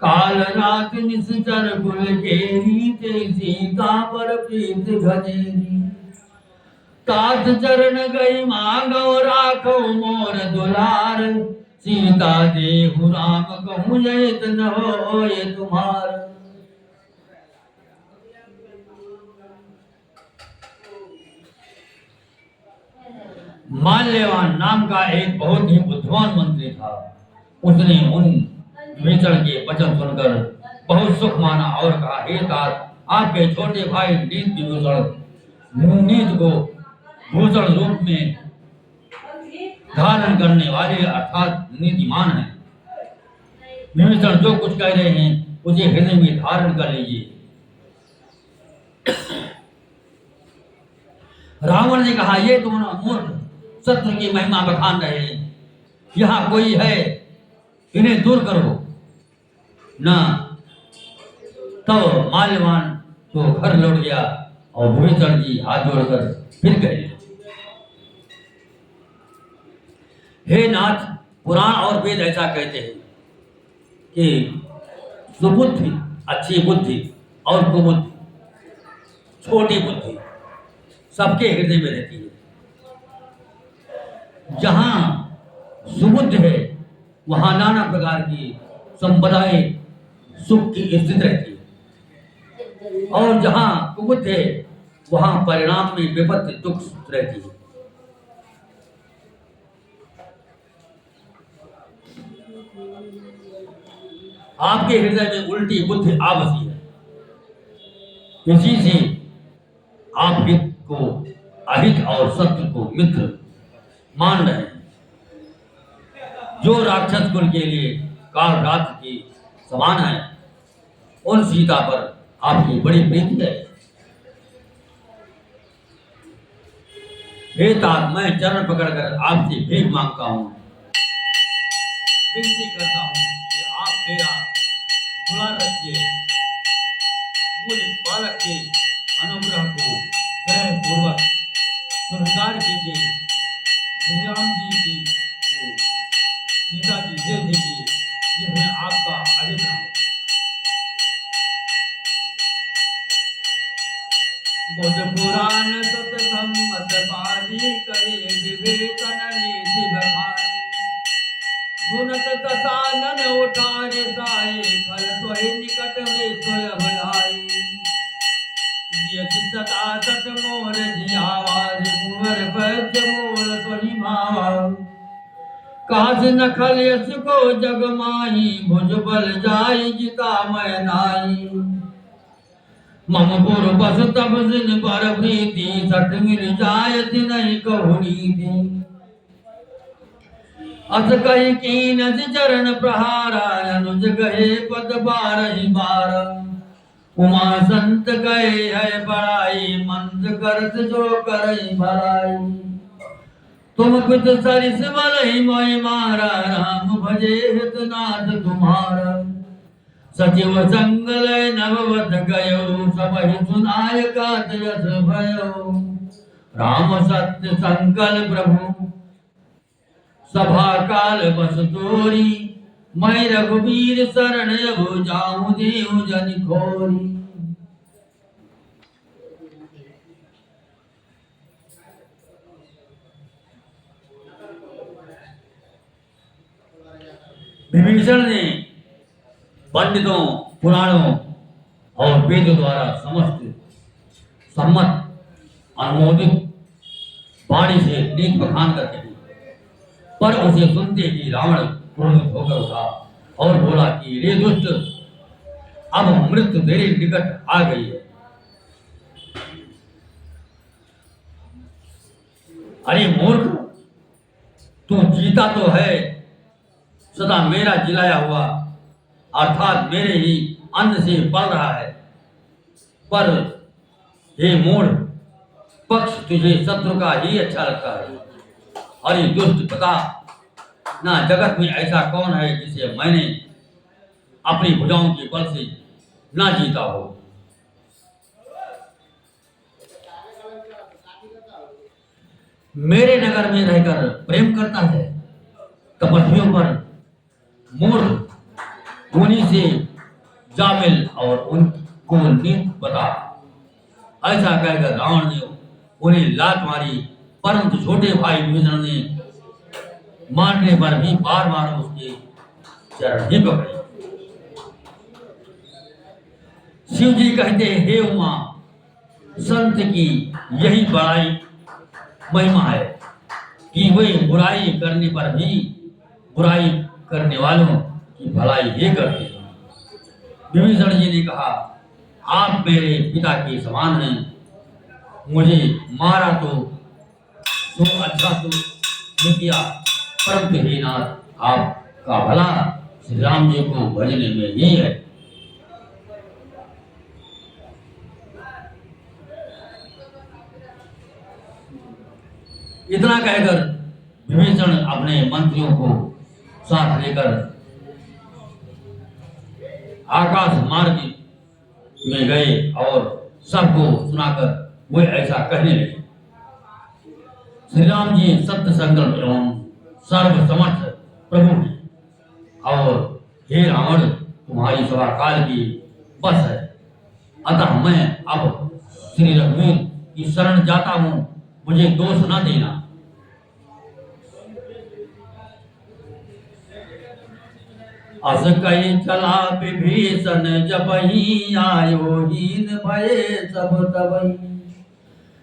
काल रात निश्चर कुल घेरी ते सीता पर प्रीत घनेरी। तात चरण गई मांगो राखो मोर दुलार सीता देहु राम कहूँ जयत न होय तुम्हार। माल्यवान नाम का एक बहुत ही बुद्धिमान मंत्री था। उसने उन विभीषण के वचन सुनकर बहुत सुख माना और कहा, हे तात, आपके छोटे भाई नीत को भूषण रूप में धारण करने वाले अर्थात नीतिमान है। विभीषण जो कुछ कह रहे हैं उसे हृदय में धारण कर लीजिए। रावण ने कहा, ये दोनों मूर्ख शत्रु की महिमा बखान रहे हैं। यहाँ कोई है, इन्हें दूर करो ना। तब माल्यवान तो घर लौट गया और विभीषण जी हाथ जोड़कर फिर गए। हे नाथ, पुराण और वेद ऐसा कहते हैं कि सुबुद्धि, अच्छी बुद्धि और कुबुद्धि, छोटी बुद्धि सबके हृदय में रहती है। जहाँ सुबुद्ध है वहाँ नाना प्रकार की संपदाएं सुख की स्थिति रहती है और जहाँ कुबुद्ध है वहाँ परिणाम में विपत्ति दुख रहती है। आपके हृदय में उल्टी बुद्धि आ बसी है। इसी से आप हित को अहित और शत्रु को मित्र मान रहे हैं। जो राक्षस कुल के लिए काल रात्र की समान है, उन सीता पर आपकी बड़ी प्रीति है। हे तात, मैं चरण पकड़कर आपसे भीख मांगता हूँ, विनती करता हूँ कि आप मेरा दुलार रखिए। मुझ बालक के अनुग्रह को स्नेह पूर्वक स्वीकार कीजिए। श्री राम जी की सीता जी दे दीजिए। बुध पुराण सुत सम्मत बाजी करे विवेचन नीति बखानी सुनत दसानन उठारे साए खल सोहि निकट में सोय भलाई ये चित्ता सत मोर जियावाज कुंवर पद मोर सोहि भावा काज नखल यस को जग माही भुज बल जाई जिता मैं नाई मम पुर बस तब जिन पर प्रीति सठ मिल जाय नहीं कहूनी थी अस कही कीन चरण प्रहारा अनुज गए पद बारही बार उमा संत गए है बड़ाई मंद करत जो करई भलाई तुम पित सरिस बलहि मोहि मारा राम भजे हित नाथ तुम्हारा सचिव संगल नववत गयो सबहि सुनाय कात यस भयो राम सत्य संकल प्रभु सभा काल बस तोरी मैं रघुवीर शरण अब जाऊं देव जन खोरी विभीषण ने पंडितों पुराणों और वेदों द्वारा समस्त सम्मत अनुमोदित वाणी से नीत बखान करते थे पर उसे सुनते ही रावण क्रोधित होकर उठा और बोला कि रे दुष्ट अब मृत्यु तेरे निकट आ गई है अरे मूर्ख तू जीता तो है सदा मेरा जिलाया हुआ अर्थात मेरे ही अन्न से पल रहा है पर हे मूढ़ पक्ष तुझे शत्रु का ही अच्छा लगता है अरे दुष्ट पता ना जगत में ऐसा कौन है जिसे मैंने अपनी भुजाओं के बल से ना जीता हो मेरे नगर में रहकर प्रेम करता है तपस्वियों पर मूर्ख उन्हीं से जामिल और उनको नीत बता ऐसा कहकर रावण ने उन्हें लात मारी परंतु छोटे भाई विभीषण ने मारने पर भी बार बार उसके चरण ही पकड़े शिव जी कहते हे उमा संत की यही बड़ाई महिमा है कि वे बुराई करने पर भी बुराई करने वालों की भलाई ही करते हैं विभीषण जी ने कहा आप मेरे पिता के समान हैं मुझे मारा तो अच्छा तो नहीं किया परंतु हे नाथ आपका भला श्री राम जी को भजने में ही है इतना कहकर विभीषण अपने मंत्रियों को साथ लेकर आकाश मार्ग में गए और सबको सुनाकर वे ऐसा कहने लगे श्री राम जी सत्य संकल्प एवं सर्व समर्थ प्रभु हैं और हे रावण तुम्हारी सभा काल की बस है अतः मैं अब श्री रघुवीर की शरण जाता हूं मुझे दोष न देना अस कही चला विभीषण जबहि आयो हीन भये सब तबहि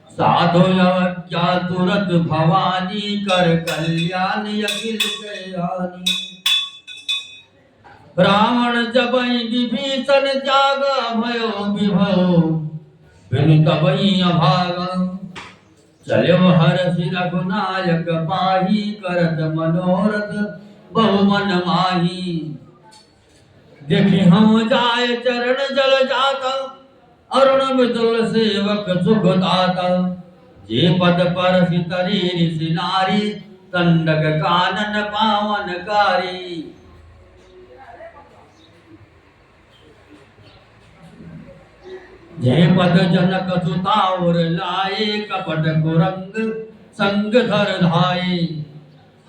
साधो क्या तुरत भवानी कर कल्याण अखिल कल्याणी रावण जबहि विभीषण जागा भयो विभव बिनु तबहि अभागा चलो हरषि रघुनायक पाही करत मनोरथ बहु मन माही देखी हम जाय चरण जल जाता अरुण मितुल सेवक सुख दाता जे पद पर सितरी ऋषि नारी तंडक कानन पावन कारी जे पद जनक सुतावर लाए कपट कुरंग संग धर धाये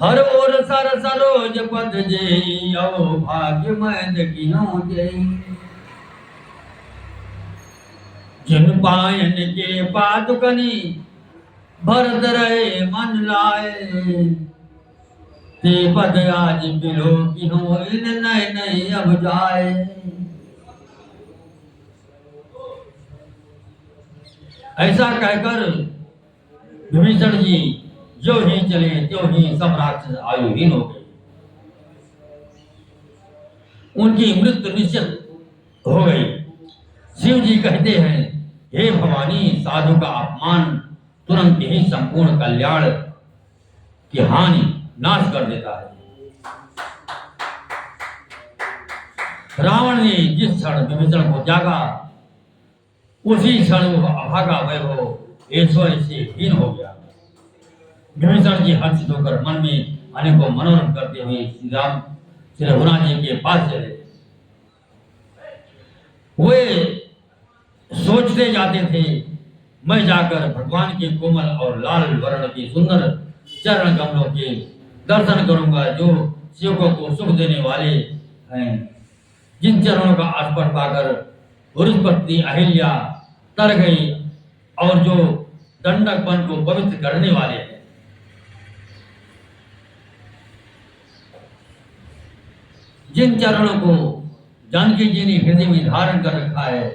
हर ओर सर सरोज पद जेई अव भाग्य मैं देखिनो जेई जिन पायन के पादुकनी भरत रहे मन लाए, ते पद आज बिलो की हो इन नए नए अब जाए। ऐसा कहकर विभीषण जी जो ही चले त्यों ही सब राक्षस आयुहीन हो गए, उनकी मृत्यु निश्चित हो गई। शिव जी कहते हैं, हे भवानी, साधु का अपमान तुरंत ही संपूर्ण कल्याण की हानि नाश कर देता है। रावण ने जिस क्षण विभीषण को त्यागा, उसी क्षण वो अभागा वैभव ऐश्वर्य से हीन हो गया। विभीषण जी हर्षित होकर मन में अनेकों मनोरथ करते हुए श्री रघुनाथ जी के पास चले। वे सोचते जाते थे, मैं जाकर भगवान के कोमल और लाल वर्ण के सुंदर चरण कमलों के दर्शन करूंगा, जो सेवकों को सुख देने वाले हैं, जिन चरणों का स्पर्श पाकर पत्नी अहिल्या तर गई और जो दंडक वन को पवित्र करने वाले हैं। जिन चरणों को जानकी जी ने हृदय में धारण कर रखा है,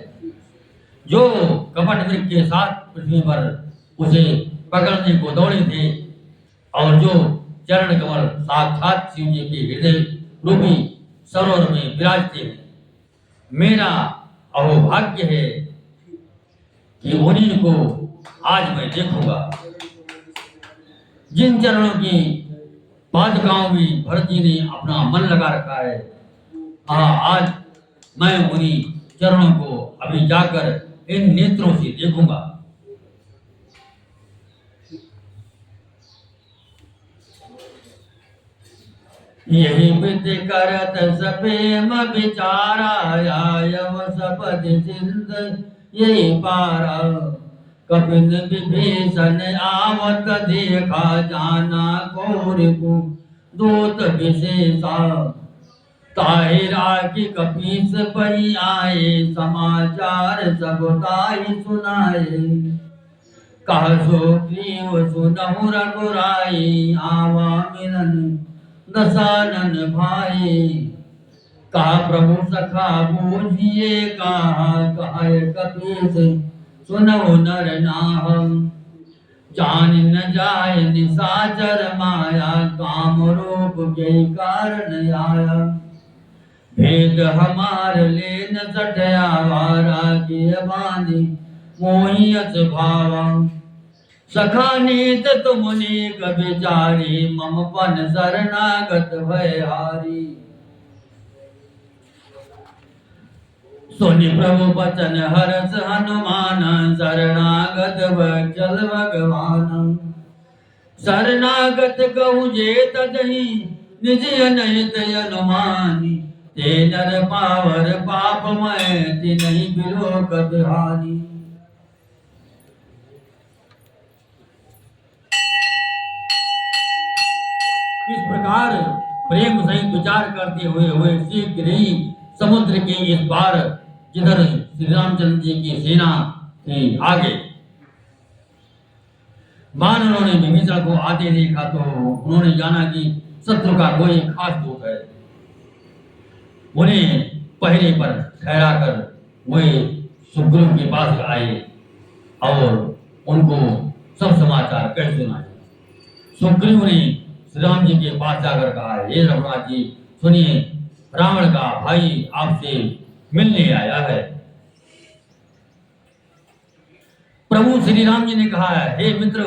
जो कपट मृग के साथ पृथ्वी पर उसे पकड़ने को दौड़े थे, और जो चरण कमल साक्षात शिव जी के हृदय रूपी सरोवर में विराजते हैं। मेरा अहोभाग्य है कि उन्हीं को आज मैं देखूंगा। जिन चरणों की पादुकाओं में भरत जी ने अपना मन लगा रखा है, आज मैं उन्हीं चरणों को अभी जाकर इन नेत्रों से देखूंगा। यही विद करत सपेम विचारा, आयव सपद सिंध यही पारा। कपिन विभीषण आवत देखा, जाना कौरव दूत विशेषा। ताहिरा की कपीस पई आए, समाचार सब ताहि सुनाए। कह सुग्रीव सुनहु रघुराई, आवा मिलन दशानन भाई। कहा प्रभु सखा बूझिए, कहा कपीस सुनहु नर नाह। जान न जाय निशाचर माया, काम रूप के कारण आया। भेद हमार ले न सटया, वारा के बानी मोहियत भावा। सखा नीत तुमने कविचारी, मम पन शरणागत भयहारी। सुनि प्रभु बचन हरस हनुमान, शरणागत वत्सल भगवान। शरणागत कहूँ जे तदहि, निज अनहित अनुमानी। ते नर पावर पापमय, तिन्हि बिलोकत हानि। इस प्रकार प्रेम सहित विचार करते हुए शीघ्र ही समुद्र के इस पार, जिधर श्री रामचंद्र जी की सेना थी, आगे वानरों ने विभीषण को आते देखा तो उन्होंने जाना कि शत्रु का कोई खास दूत है। उन्हें पहरे पर ठहरा कर वे सुग्रीव के पास आए और उनको सब समाचार कह सुनाए। सुग्रीव ने श्री राम जी के पास जाकर कहा, हे रघुनाथ जी सुनिए, रावण का भाई आपसे मिलने आया है। प्रभु श्री राम जी ने कहा, हे मित्र,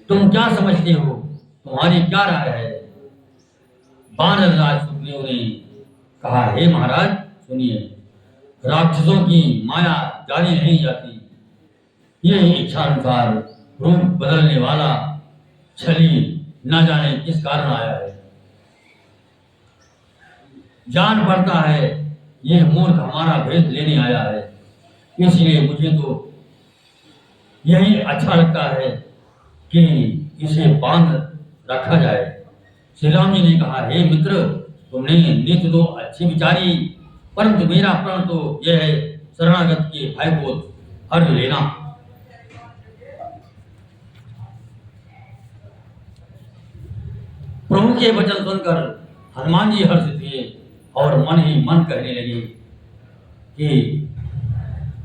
तुम क्या समझते हो, तुम्हारी क्या राय है? वानर राज सुग्रीव ने कहा, हे महाराज सुनिए, राक्षसों की माया जानी नहीं जाती। ये इच्छा अनुसार रूप बदलने वाला छली न जाने किस कारण आया है। जान पड़ता है ये मूर्ख हमारा भेद लेने आया है, इसलिए मुझे तो यही अच्छा लगता है कि इसे बांध रखा जाए। श्री राम जी ने कहा, हे मित्र, तुमने नीति तो अच्छी विचारी, परंतु मेरा प्रण तो यह है शरणागत के भय को हर लेना। प्रभु के वचन सुनकर हनुमान जी हर्षित हुए और मन ही मन कहने लगे कि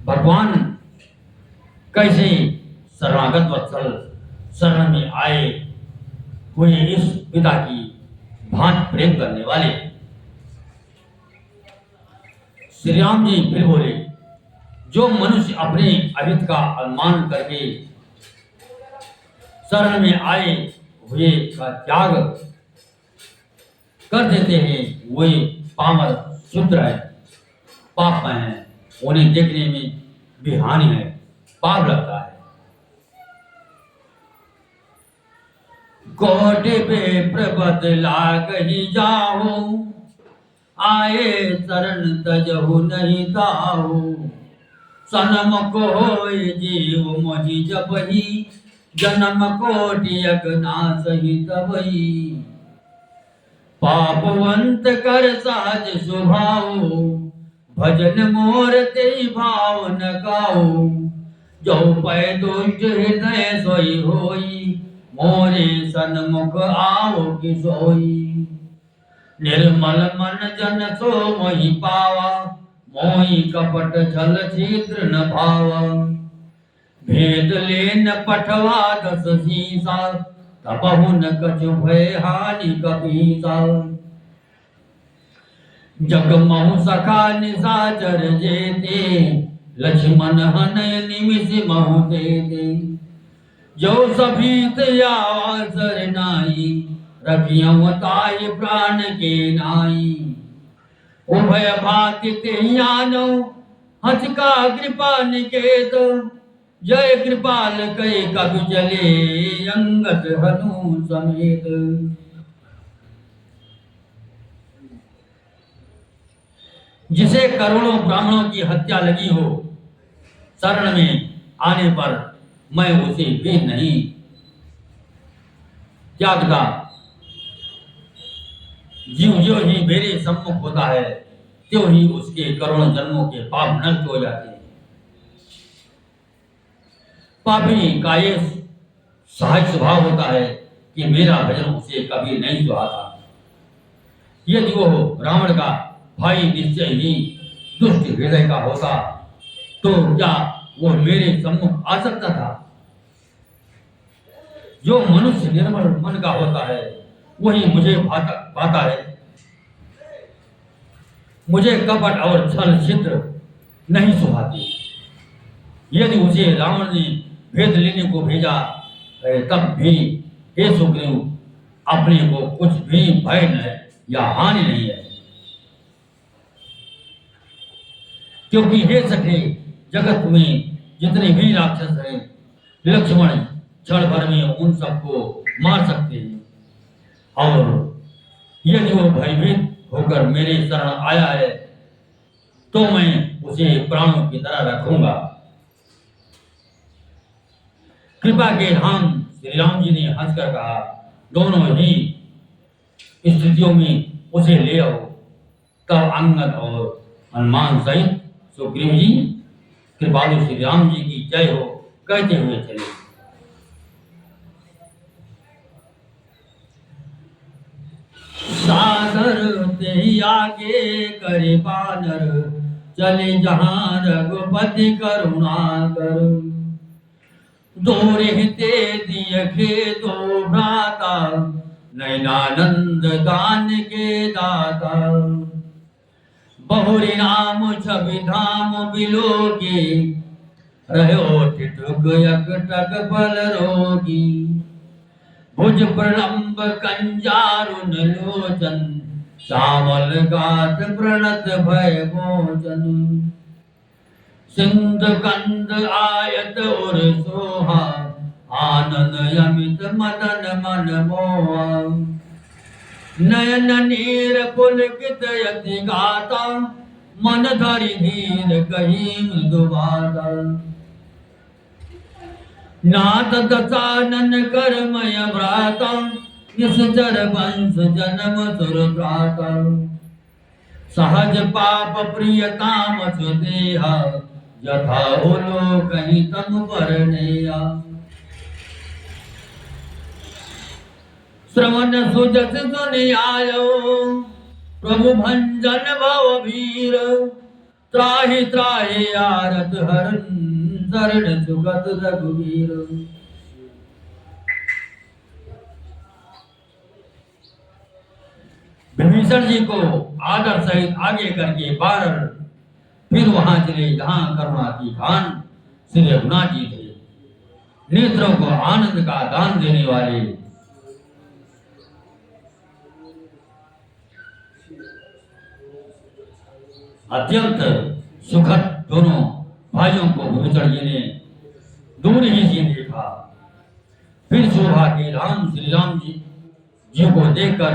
भगवान कैसे शरणागत वत्सल शरण में आए हुए इस पिता की भांति प्रेम करने वाले। श्री राम जी फिर बोले, जो मनुष्य अपने अहित का अनुमान करके शरण में आए हुए का त्याग कर देते हैं वही पामर शूद्र है, पाप में है, उन्हें देखने में भी हानि है, पाप लगता है। कोटि पे प्रबत लाग ही जाओ, आए शरण तजहु नहीं ताओ। सनम को होय जीव मोहि जबहि, जन्म कोटि अगनाश ही तबहि। पापवंत कर साज स्वभाव, भजन मोर ते भाव न गाओ। जो पै दुष्ट हृदय सोई होई, मोरे सन्मुख आओ कि सोई। निर्मल मन जन सो मोहि पावा, मोहि कपट छल छिद्र न भावा। भेद लेन पठवा दस सीसा, तबहु न कछु भय हानि कपीसा। जग महु सखा निशाचर जेते, लक्ष्मण हनय निमिष महु देते। जो सभीत आसर नाई, रखियं ताहि प्राण के नाई। उभय भाति तेहि आनौ, हंसिका कृपा निकेत। जय कृपाल कई कवि चले, अंगद हनु समेत। जिसे करोड़ों ब्राह्मणों की हत्या लगी हो, शरण में आने पर मैं उसे भी नहीं त्यागता। जीव जो ही मेरे सम्मुख होता है, त्यों ही उसके करोड़ों जन्मों के पाप नष्ट हो जाते हैं। पापी का ये सहज स्वभाव होता है कि मेरा भजन उसे कभी नहीं सुहाता। यदि वो रावण का भाई निश्चय ही दुष्ट हृदय का होता, तो क्या वो मेरे सम्मुख आ सकता था? जो मनुष्य निर्मल मन का होता है, वही मुझे पाता है। मुझे कपट और छल छिद्र नहीं सुहाते। यदि उसे रावण ने भेद लेने को भेजा तब भी हे सुग्रीव, अपने को कुछ भी भय न या हानि नहीं है। क्योंकि हे सखे, जगत में जितने भी राक्षस हैं, लक्ष्मण क्षण भर में उन सबको मार सकते हैं। और यदि वो भयभीत होकर मेरे शरण आया है, तो मैं उसे प्राणों की तरह रखूंगा। कृपा के धाम श्री राम जी ने हंसकर कहा, दोनों ही स्थितियों में उसे ले आओ। तब अंगद और हनुमान सहित सुग्रीव जी कृपालु श्री राम जी की जय हो कहते हुए चले। सागर ते आगे करे बानर, चले जहां रघुपति करुणा कर। दोरे ते दियखे दो भ्राता, नैनानंद दान के दाता। बहुरी नाम छवि धाम बिलोगी, रहो ठिठुक यकटक बल रोगी। भुज प्रलंब कंजारुन लोचन, श्यामल गात प्रणत भय मोचन। सिंध कंद आयत और सोहा, आनंद अमित मदन मन मोहा। नयन नीर पुलकित यति गाता, मन धरि धीर कही मृदु बाता। नाथ दशानन कर्मय भ्राता, निश्चर वंश जन्म सुर भ्राता। सहज पाप प्रियताम देहा यथा होलो कहीं तम परनेया। श्रवण सुजस सुनि आयो प्रभु भंजन भव वीर। त्राहि त्राहि आरत हरन शरण सुगत रघुवीर। विभीषण जी को आदर सहित आगे करके बारर फिर वहां चले जहां करुणा की खान श्री रघुनाथ जी थे। नेत्रों को आनंद का दान देने वाले अत्यंत सुखद दोनों भाइयों को विभीषण जी ने दूर ही से देखा। फिर शोभा के राम श्री राम जी को देखकर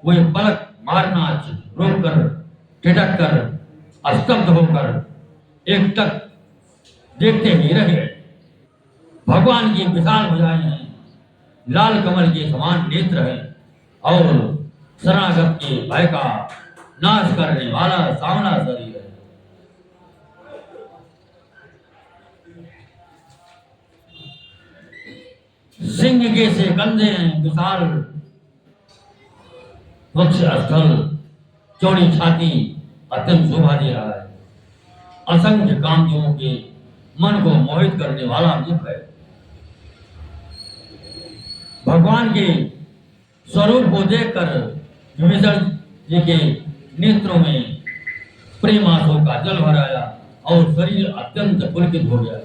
वो पलक मारना रोक कर टिटक कर स्तब्ध होकर एक टक देखते ही रह गए। भगवान की विशाल भुजाएं हैं, लाल कमल के समान नेत्र हैं और शरणागत के भय का नाश करने वाला सावना शरीर है। सिंह के से कंधे हैं, विशाल वक्ष स्थल, चौड़ी छाती अत्यंत शोभा दे रहा है। असंख्य कामदेवों के मन को मोहित करने वाला मुख है। भगवान के स्वरूप को देखकर विभीषण जी के नेत्रों में प्रेम आंसू का जल भर आया और शरीर अत्यंत पुलकित हो गया।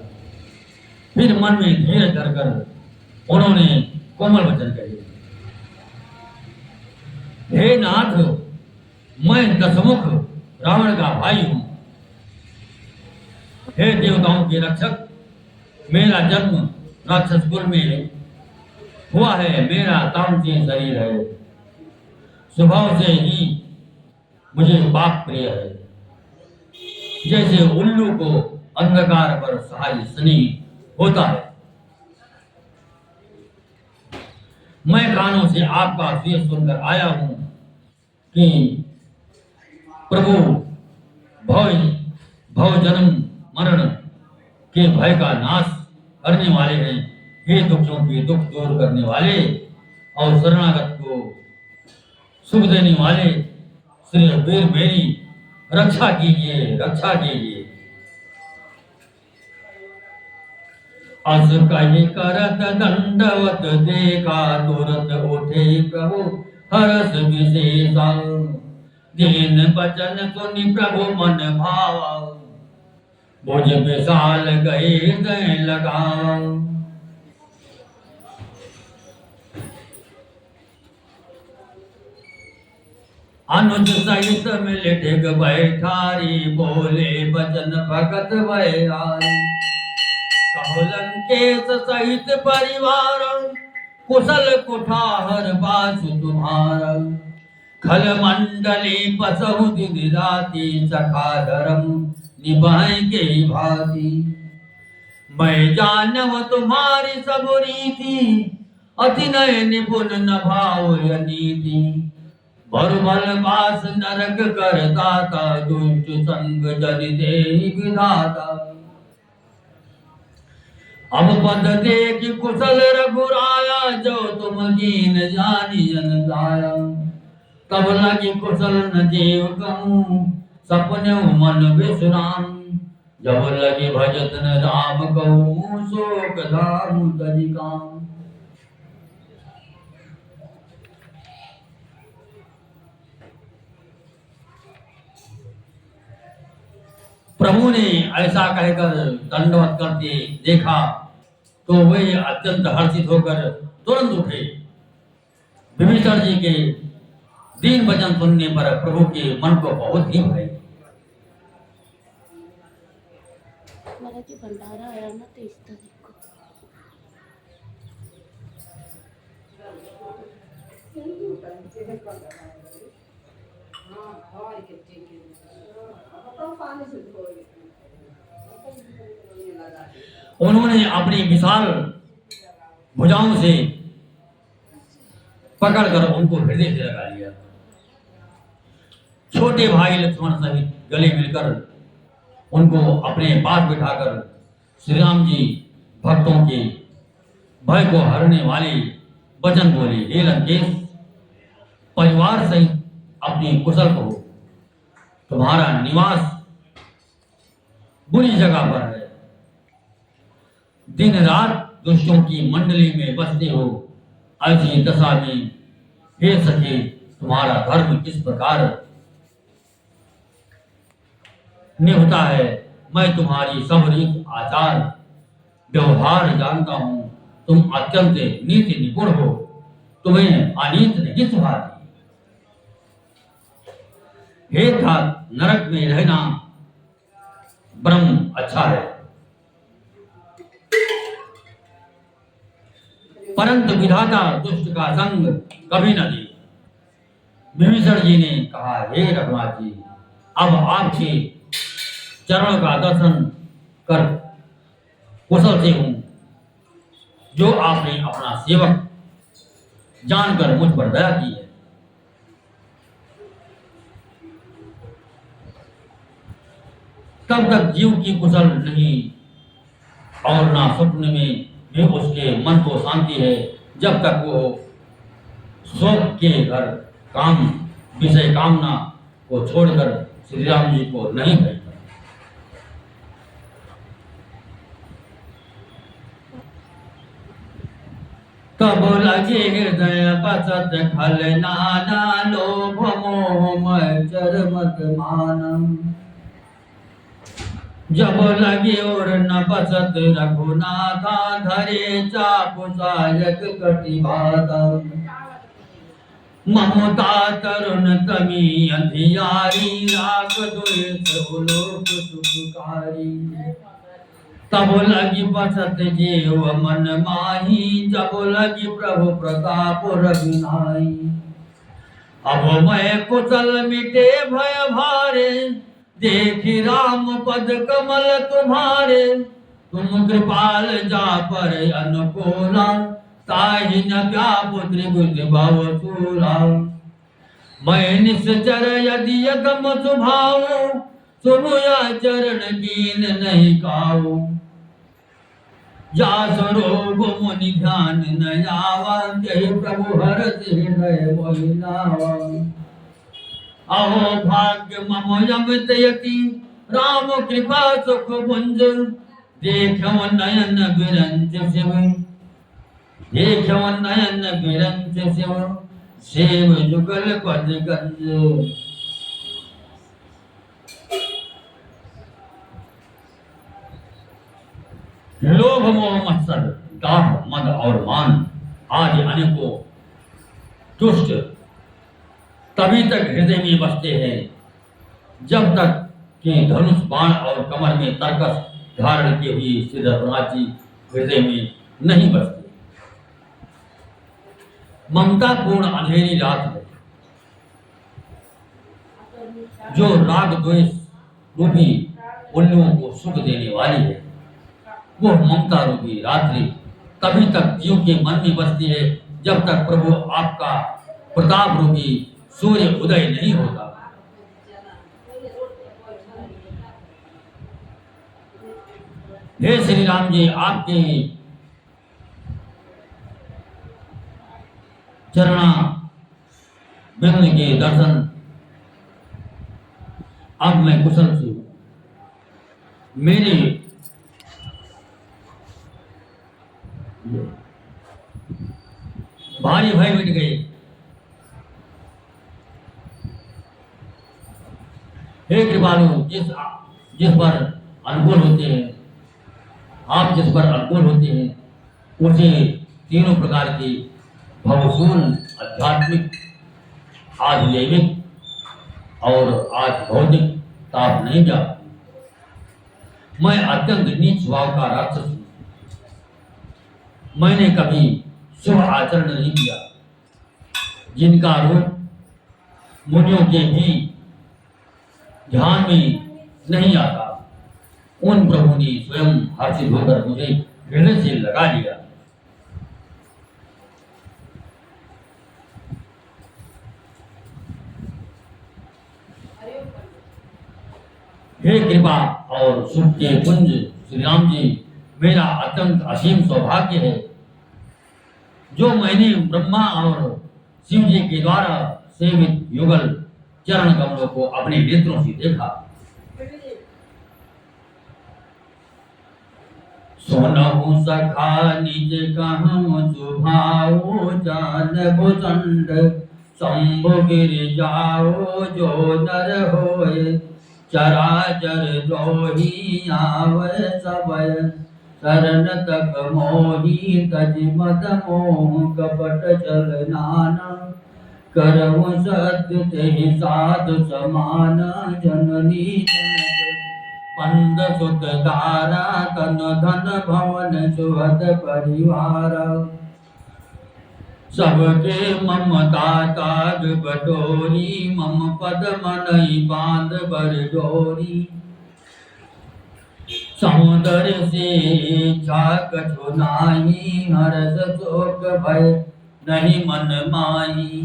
फिर मन में धीरज धरकर उन्होंने कोमल वचन कहे, हे नाथ, मैं दशमुख रावण का भाई हूं। हे देवताओं के रक्षक, मेरा जन्म राक्षस कुल में हुआ है। मेरा तामसी शरीर है, स्वभाव से ही मुझे पाप प्रिय है। जैसे उल्लू को अंधकार पर सहाय शनि होता है, मैं कानों से आपका शेष सुनकर आया हूं कि प्रभु भव जन्म मरण के भय का नाश करने वाले हैं। हे दुखों के दुख दूर करने वाले और शरणागत को सुख देने वाले श्री वीर, मेरी रक्षा कीजिए, रक्षा कीजिए। अस कहि करत दंडवत देखा, तुरत उठे प्रभु हरस विशेषा। दीन बचन सुनि प्रभु मन भावा, भुज विशाल गए हृदय लगावा। अनुज सहित मिल ढिग बैठारी, बोले बचन भगत वैरारी। कहो लंकेश सहित परिवार, कुशल कुठार बासु तुम्हारा। खल मंडली बसहु दिन राति, सखा धर्म निभाए के भांति। मैं जानव तुम्हारी सब रीति, अति नय निपुण न भाव नीति। बरुबल बास नरक कर दाता, दुष्ट संग जनि देहि विधाता। अब पद देख कुशल रघुराया, जो तुम कीन जानी जन दाया। तब लगी कुशल न जीव कहूँ, सपने मन विश्राम। जब लगी भजत न राम कहूँ, शोक धाम तजि काम। प्रभु ने ऐसा कहकर दंडवत करते देखा तो वे अत्यंत हर्षित होकर तुरंत उठे। विभीषण जी के दीन वचन सुनने पर प्रभु के मन को बहुत ही भाई। भंडारा आया ना 23 तारीख को। उन्होंने अपनी विशाल भुजाओं से पकड़कर उनको हृदय से लगा लिया। छोटे भाई लक्ष्मण सहित गले मिलकर उनको अपने पास बिठाकर श्री राम जी भक्तों के भय को हरने वाले वचन बोले, हे लंकेश, परिवार सहित अपनी कुशल को, तुम्हारा निवास बुरी जगह पर है, दिन रात दुष्टों की मंडली में बसते हो। ऐसी दशा में हे सखे, तुम्हारा धर्म किस प्रकार निभता है? मैं तुम्हारी सब रीत आचार व्यवहार जानता हूं। तुम अत्यंत नीति निपुण हो, तुम्हें अनीत नहीं सुहाती। हे तात, नरक में रहना ब्रह्म अच्छा है, परंतु विधाता दुष्ट का संग कभी न दे। विभीषण जी ने कहा, हे रघुनाथ जी, अब आपके चरण का दर्शन कर कुशल से हूं, जो आपने अपना सेवक जानकर मुझ पर दया की है। तब तक जीव की कुशल नहीं और ना स्वप्न में भी उसके मन को शांति है, जब तक वो शोक के घर काम विषय कामना को छोड़कर श्री राम जी को नहीं भेजता। तब लगे हृदय बसत खल नाना, लोभ मोह मचर मत मानम। जब लगे और न बसत रघुनाथा, धरे चापु सायक कटिबाता। ममता तरुण तमी अंधियारी, राग द्वेष उलोक सुखकारी। तब लगी बसत जेव मन माही, जब लगी प्रभु प्रताप रघुनाई। अब मैं कुशल मिटे भय भारे, देखी राम पद कमल तुम्हारे। तुम कृपाल जा पर अनुकूला, ताहि न व्यापु त्रिभुज भव सूला। मैं निश्चर यदि यगम सुभाऊ, सुमुया चरण कीन नहीं काऊ। जा सरोग मुनि ध्यान न आवा, जय प्रभु हरत हृदय मोहि नावा। अहो भाग्य मम यमित यति, राम कृपा सुख भुंज। देखो नयन बिरंच शिव, देखो नयन बिरंच शिव। सेव जुगल पद गंज। लोभ मोह मत्सर दाह मद और मान आदि अनेकों दुष्ट तभी तक हृदय में बसते हैं, जब तक कि धनुष बाण और कमर में तरकस धारण की हुई श्री रघुनाथ जी हृदय में नहीं बसते। ममता पूर्ण अंधेरी रात है, जो राग द्वेष रूपी उल्लुओं को सुख देने वाली है, वो ममता रूपी रात्रि तभी तक जीव के मन में बसती है, जब तक प्रभु आपका प्रताप रूपी सूर्य उदय नहीं होता। हे श्री राम जी, आपके चरणा बिंद के दर्शन अब मैं कुशल से हूं। मेरे भारी भय मिट गए। हे कृपालु, जिस पर अनुकूल होते हैं, आप जिस पर अनुकूल होते हैं, उसे तीनों प्रकार की भवसूल, आध्यात्मिक, आध्यात्मिक और आज भौतिक ताप नहीं जाती। मैं अत्यंत नीच स्वभाव का राक्षस हूं। मैंने कभी शुभ आचरण नहीं किया, जिनका रूप मुनियों के भी ध्यान में नहीं आता। उन प्रभु ने स्वयं हर्षित होकर मुझे हृदय से लगा लिया। हे कृपा और सुख के पुंज श्री राम जी, मेरा अत्यंत असीम सौभाग्य है जो मैंने ब्रह्मा और शिव जी के द्वारा सेवित युगल चरण कमलों को अपने नेत्रों से देखा। सोनहु सखा निज कहूँ सुभाओ, जान भुजंड शंभु गिर जाओ, जो नर होए चराचर द्रोही आवे सबय, शरण तक मोही तज मद मोह, कपट चल नाना करहु सत्य तेहि साधु समान, जननी जनक पंद सुत दारा, तन धन भवन सुहद परिवार, सबके ममता ताग बटोरी, मम पद मनई बांध बर डोरी, समुद्र से इच्छा कछु नाही, हर्ष शोक भय नहीं मन माही,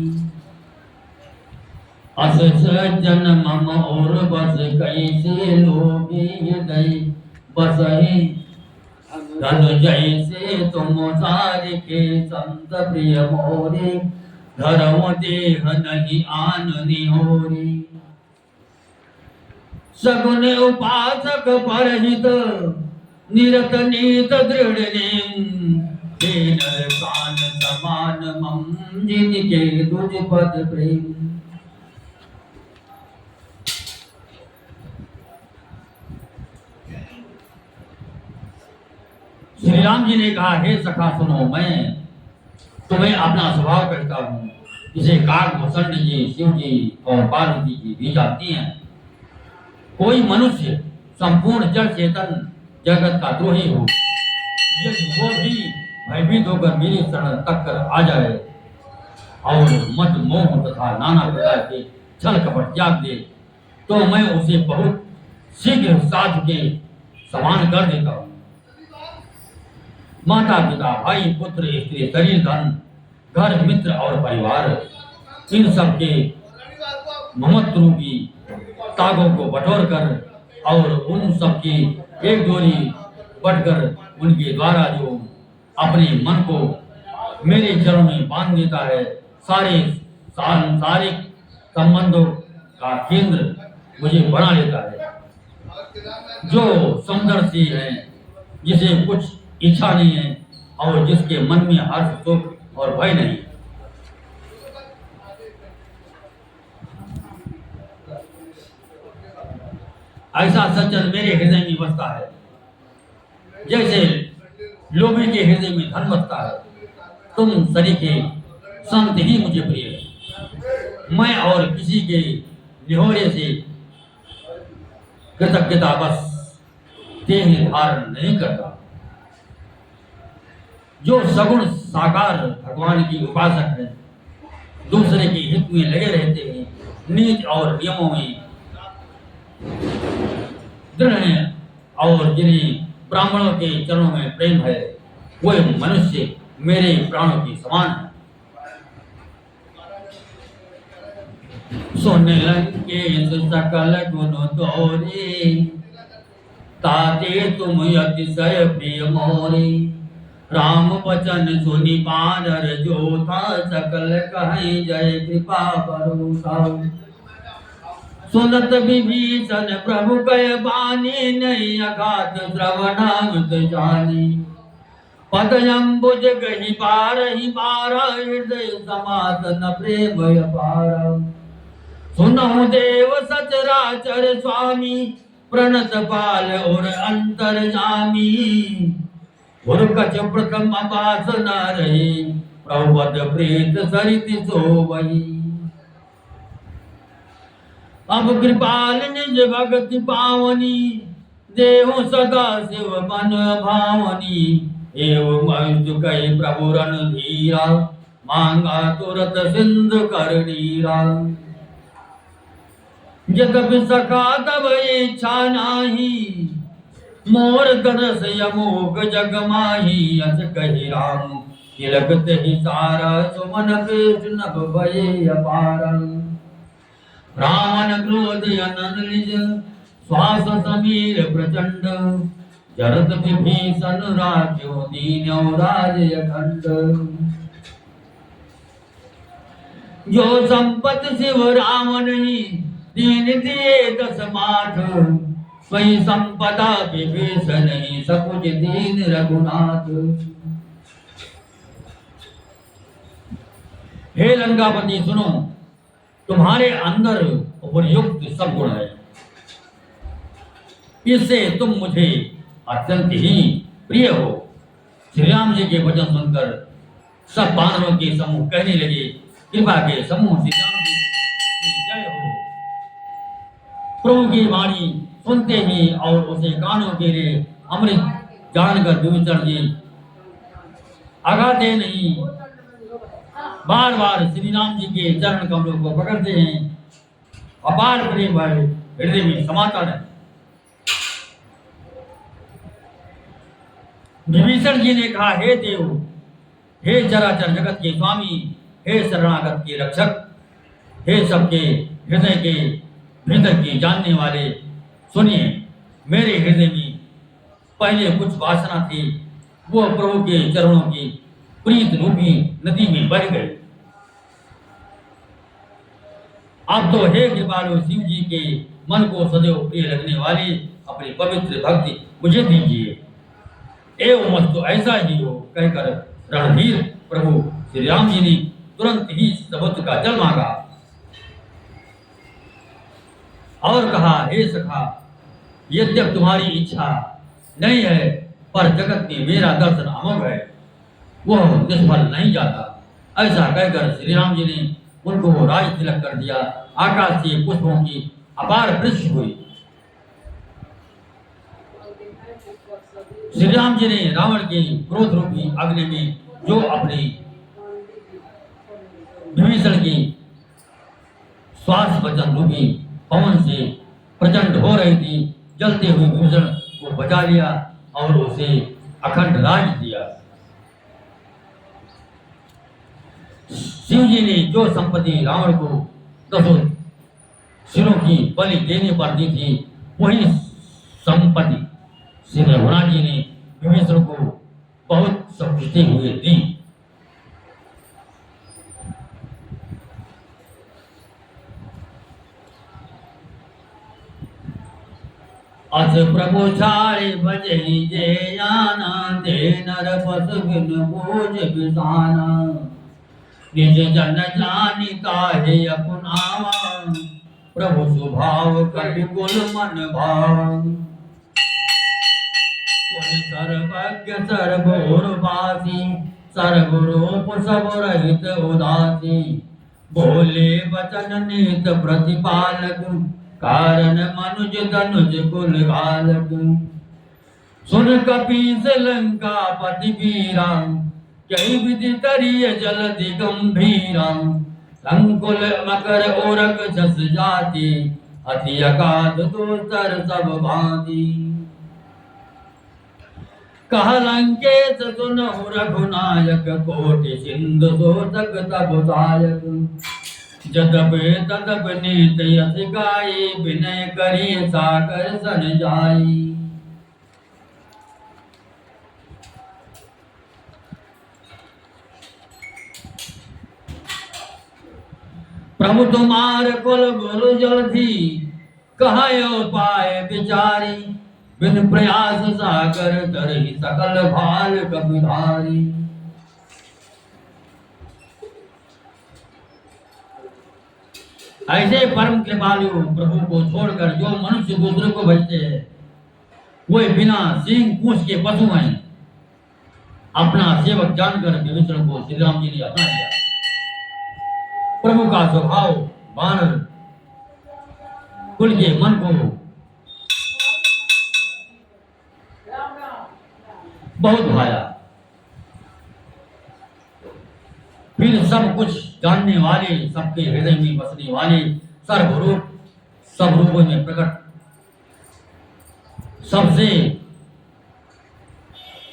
अस सज्जन मम और बस कैसे, लोभी हृदय बसहि धनु जैसे, तुम सारिके संत प्रिय मोरे, धर्म देह नहीं आन निहोरी, सगुन उपासक परहित निरत नीत दृढ़ नेम, हे नर प्राण समान मम, जिनके तुझ पद प्रेम। श्री राम जी ने कहा, हे सखा सुनो, मैं तुम्हें अपना स्वभाव कहता हूँ, इसे काग भूषण जी, शिव जी और पार्वती जी भी जानती हैं। कोई मनुष्य संपूर्ण जड़ चेतन जगत का द्रोही हो, यदि वो भी भयभीत होकर मेरी शरण तक कर आ जाए और मत मोह तथा नाना प्रकार के छल कपट त्याग दे, तो मैं उसे बहुत शीघ्र साधु के समान कर देता हूँ। माता पिता भाई पुत्र स्त्री शरीर धन घर मित्र और परिवार, इन सब के ममत्व रूपी तागों को बटोर कर और उन सब की एक डोरी बढ़कर उनके द्वारा जो अपने मन को मेरे चरणों में बांध देता है, सारे सांसारिक संबंधों का केंद्र मुझे बना लेता है। जो समदर्शी है, जिसे कुछ इच्छा नहीं है और जिसके मन में हर्ष सुख और भय नहीं, ऐसा सज्जन मेरे हृदय में बसता है, जैसे लोभी के हृदय में धन बसता है। तुम सरीखे संत ही मुझे प्रिय है। मैं और किसी के निहोरे से कृतज्ञता बस देह धारण नहीं करता। जो सगुण साकार भगवान की उपासक है, दूसरे के हित में लगे रहते हैं, नीति और नियमों में दृढ़ हैं और जिन्हें ब्राह्मणों के चरणों में प्रेम है, वे मनुष्य मेरे प्राणों के समान है। सुन लंके सकल गुण तोरे, ताते तुम अतिशय प्रिय मोरे। राम वचन सुनि बानर जो था, सकल कहीं जय कृपा भरोसा। सुनत विभीषण प्रभु कह बानी, नहीं अघात श्रवणामृत जानी। पद अम्बुज गही बारहि बारा, हृदय समातन प्रेम अपार। सुनहु देव सचराचर स्वामी, प्रणत पाल और अंतर्जामी। कछ प्रथम बास न रहे, प्रभुपद प्रीत सरित सोवई। अब कृपाल निज भगति पावनी, देहु सदा शिव मन भावनी। एवं मृत्यु कही प्रभु रणधीरा, मांगा तुरत सिंधु कर नीरा। यद्यपि सखा तब इच्छा नाही, मोर तरस यमोग जग माही। अस कही राम तिलक ही सारा, सुमन कृष्ण भय अपार। रावण क्रोध अनन निज, श्वास समीर प्रचंड जरत विभीषण राज्यो दीन्यो राजय खंड। जो संपत शिव राम नहीं दीन दिए दस माठ, वही संपदा विभीषण नहीं सकुच दीन रघुनाथ। हे लंकापति सुनो, तुम्हारे अंदर उपयुक्त सब गुण है, इससे तुम मुझे अत्यंत ही प्रिय हो। श्री राम जी के वचन सुनकर सब वानरों के समूह कहने लगे, कृपा के समूह श्री राम जी की जय हो। प्रभु की वाणी सुनते ही और उसे कानों के लिए अमृत जानकर विभीषण जी आगाते नहीं, बार बार श्री राम जी के चरण कमलों को पकड़ते हैं। अपार प्रेम हृदय में समाता है। विभीषण जी ने कहा, हे देव, हे चराचर जगत के स्वामी, हे शरणागत के रक्षक, हे सबके हृदय के भीतर की जानने वाले, सुनिए, मेरे हृदय में पहले कुछ वासना थी, वो प्रभु के चरणों की प्रीत रूपी नदी में बह गई। अब तो हे कृपालु शिव जी के मन को सदैव प्रिय लगने वाली अपनी पवित्र भक्ति मुझे दीजिए। एवं वस्तु ऐसा ही हो, कहकर रणधीर प्रभु श्री राम जी ने तुरंत ही समुद्र का जल मांगा और कहा, हे सखा, यद्यप तुम्हारी इच्छा नहीं है, पर जगत में मेरा दर्शन अमोघ है, वह निष्फल नहीं जाता। ऐसा कहकर श्री राम जी ने उनको राज तिलक कर दिया। आकाश से पुष्पों की अपार वृष्टि हुई। श्री राम जी ने रावण के क्रोध रूपी अग्नि में जो अपनी विभीषण की श्वास वचन रूपी पवन से प्रचंड हो रही थी, जलते हुए विभीषण को बचा लिया और उसे अखंड राज दिया। शिव जी ने जो संपत्ति रावण को 10 सिरों की बलि देने पर दी थी, वही संपत्ति श्री रघुनाथ जी ने विभीषण को बहुत समझते हुए दी। अस प्रभु छाड़े भजहि जे जाना, दे नर पशु बिन बोझ बिसाना। निज जन जानि काहे अपनावा, प्रभु स्वभाव कपि कुल मन भाव। सर्वज्ञ सर्वोरवासी, सर्वरूप सब रहित उदासी। बोले वचन नित प्रतिपालक, कारण मनुज धनुज कुल घालक। सुन कपीस लंका पति वीरा, जय विधि तरिय जलधि गंभीरा। संकुल मकर ओरक जस जाति, अति अगाध दूतर सब भांति। कह लंकेश सुनहु रघुनायक, कोटि सिंधु शोधक तब सायक। जदपि तदप नीत यस गाई, विनय करी सागर सन जाई। प्रभु तुम्हार कुल गुरु जलधि, कहायो पाए बिचारी। बिन प्रयास सागर तरहि सकल भाल कपिधारी। ऐसे परम कृपालु प्रभु को छोड़कर जो मनुष्य दूसरे को भजते हैं, वे बिना सींग पूंछ के पशु हैं। अपना सेवक जानकर विभीषण को श्री राम जी ने अपना लिया। प्रभु का स्वभाव वानर कुल के मन को बहुत भाया। फिर सब कुछ जानने वाले, सबके हृदय में बसने वाले, सर्वरूप सब रूपों में प्रकट, सबसे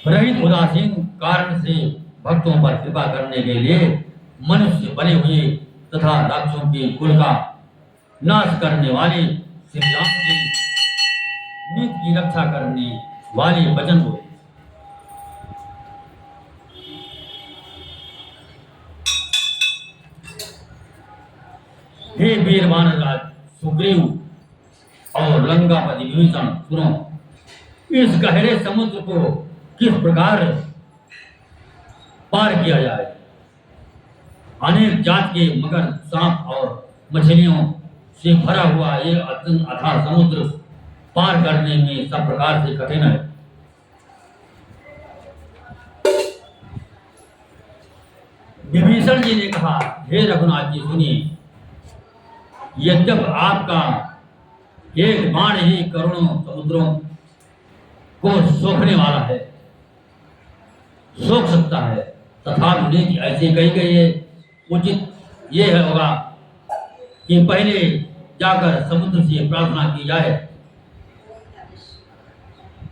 रहित उदासीन कारण से भक्तों पर कृपा करने के लिए मनुष्य बने हुए तथा राक्षसों के कुल का नाश करने वाले श्री राम जी की रक्षा करने वाले वचन बोले। हे वीर वानरराज सुग्रीव और लंकापति विभीषण, सुनो, इस गहरे समुद्र को किस प्रकार पार किया जाए। अनेक जात के मगर, सांप और मछलियों से भरा हुआ ये अत्यंत अथाह समुद्र पार करने में सब प्रकार से कठिन है। विभीषण जी ने कहा, हे रघुनाथ जी सुनिए, यद्यप आपका एक बाण ही करोड़ों समुद्रों को सोखने वाला है, सोख सकता है, तथापि नीति ऐसी कही गई है, उचित ये होगा कि पहले जाकर समुद्र से प्रार्थना की जाए।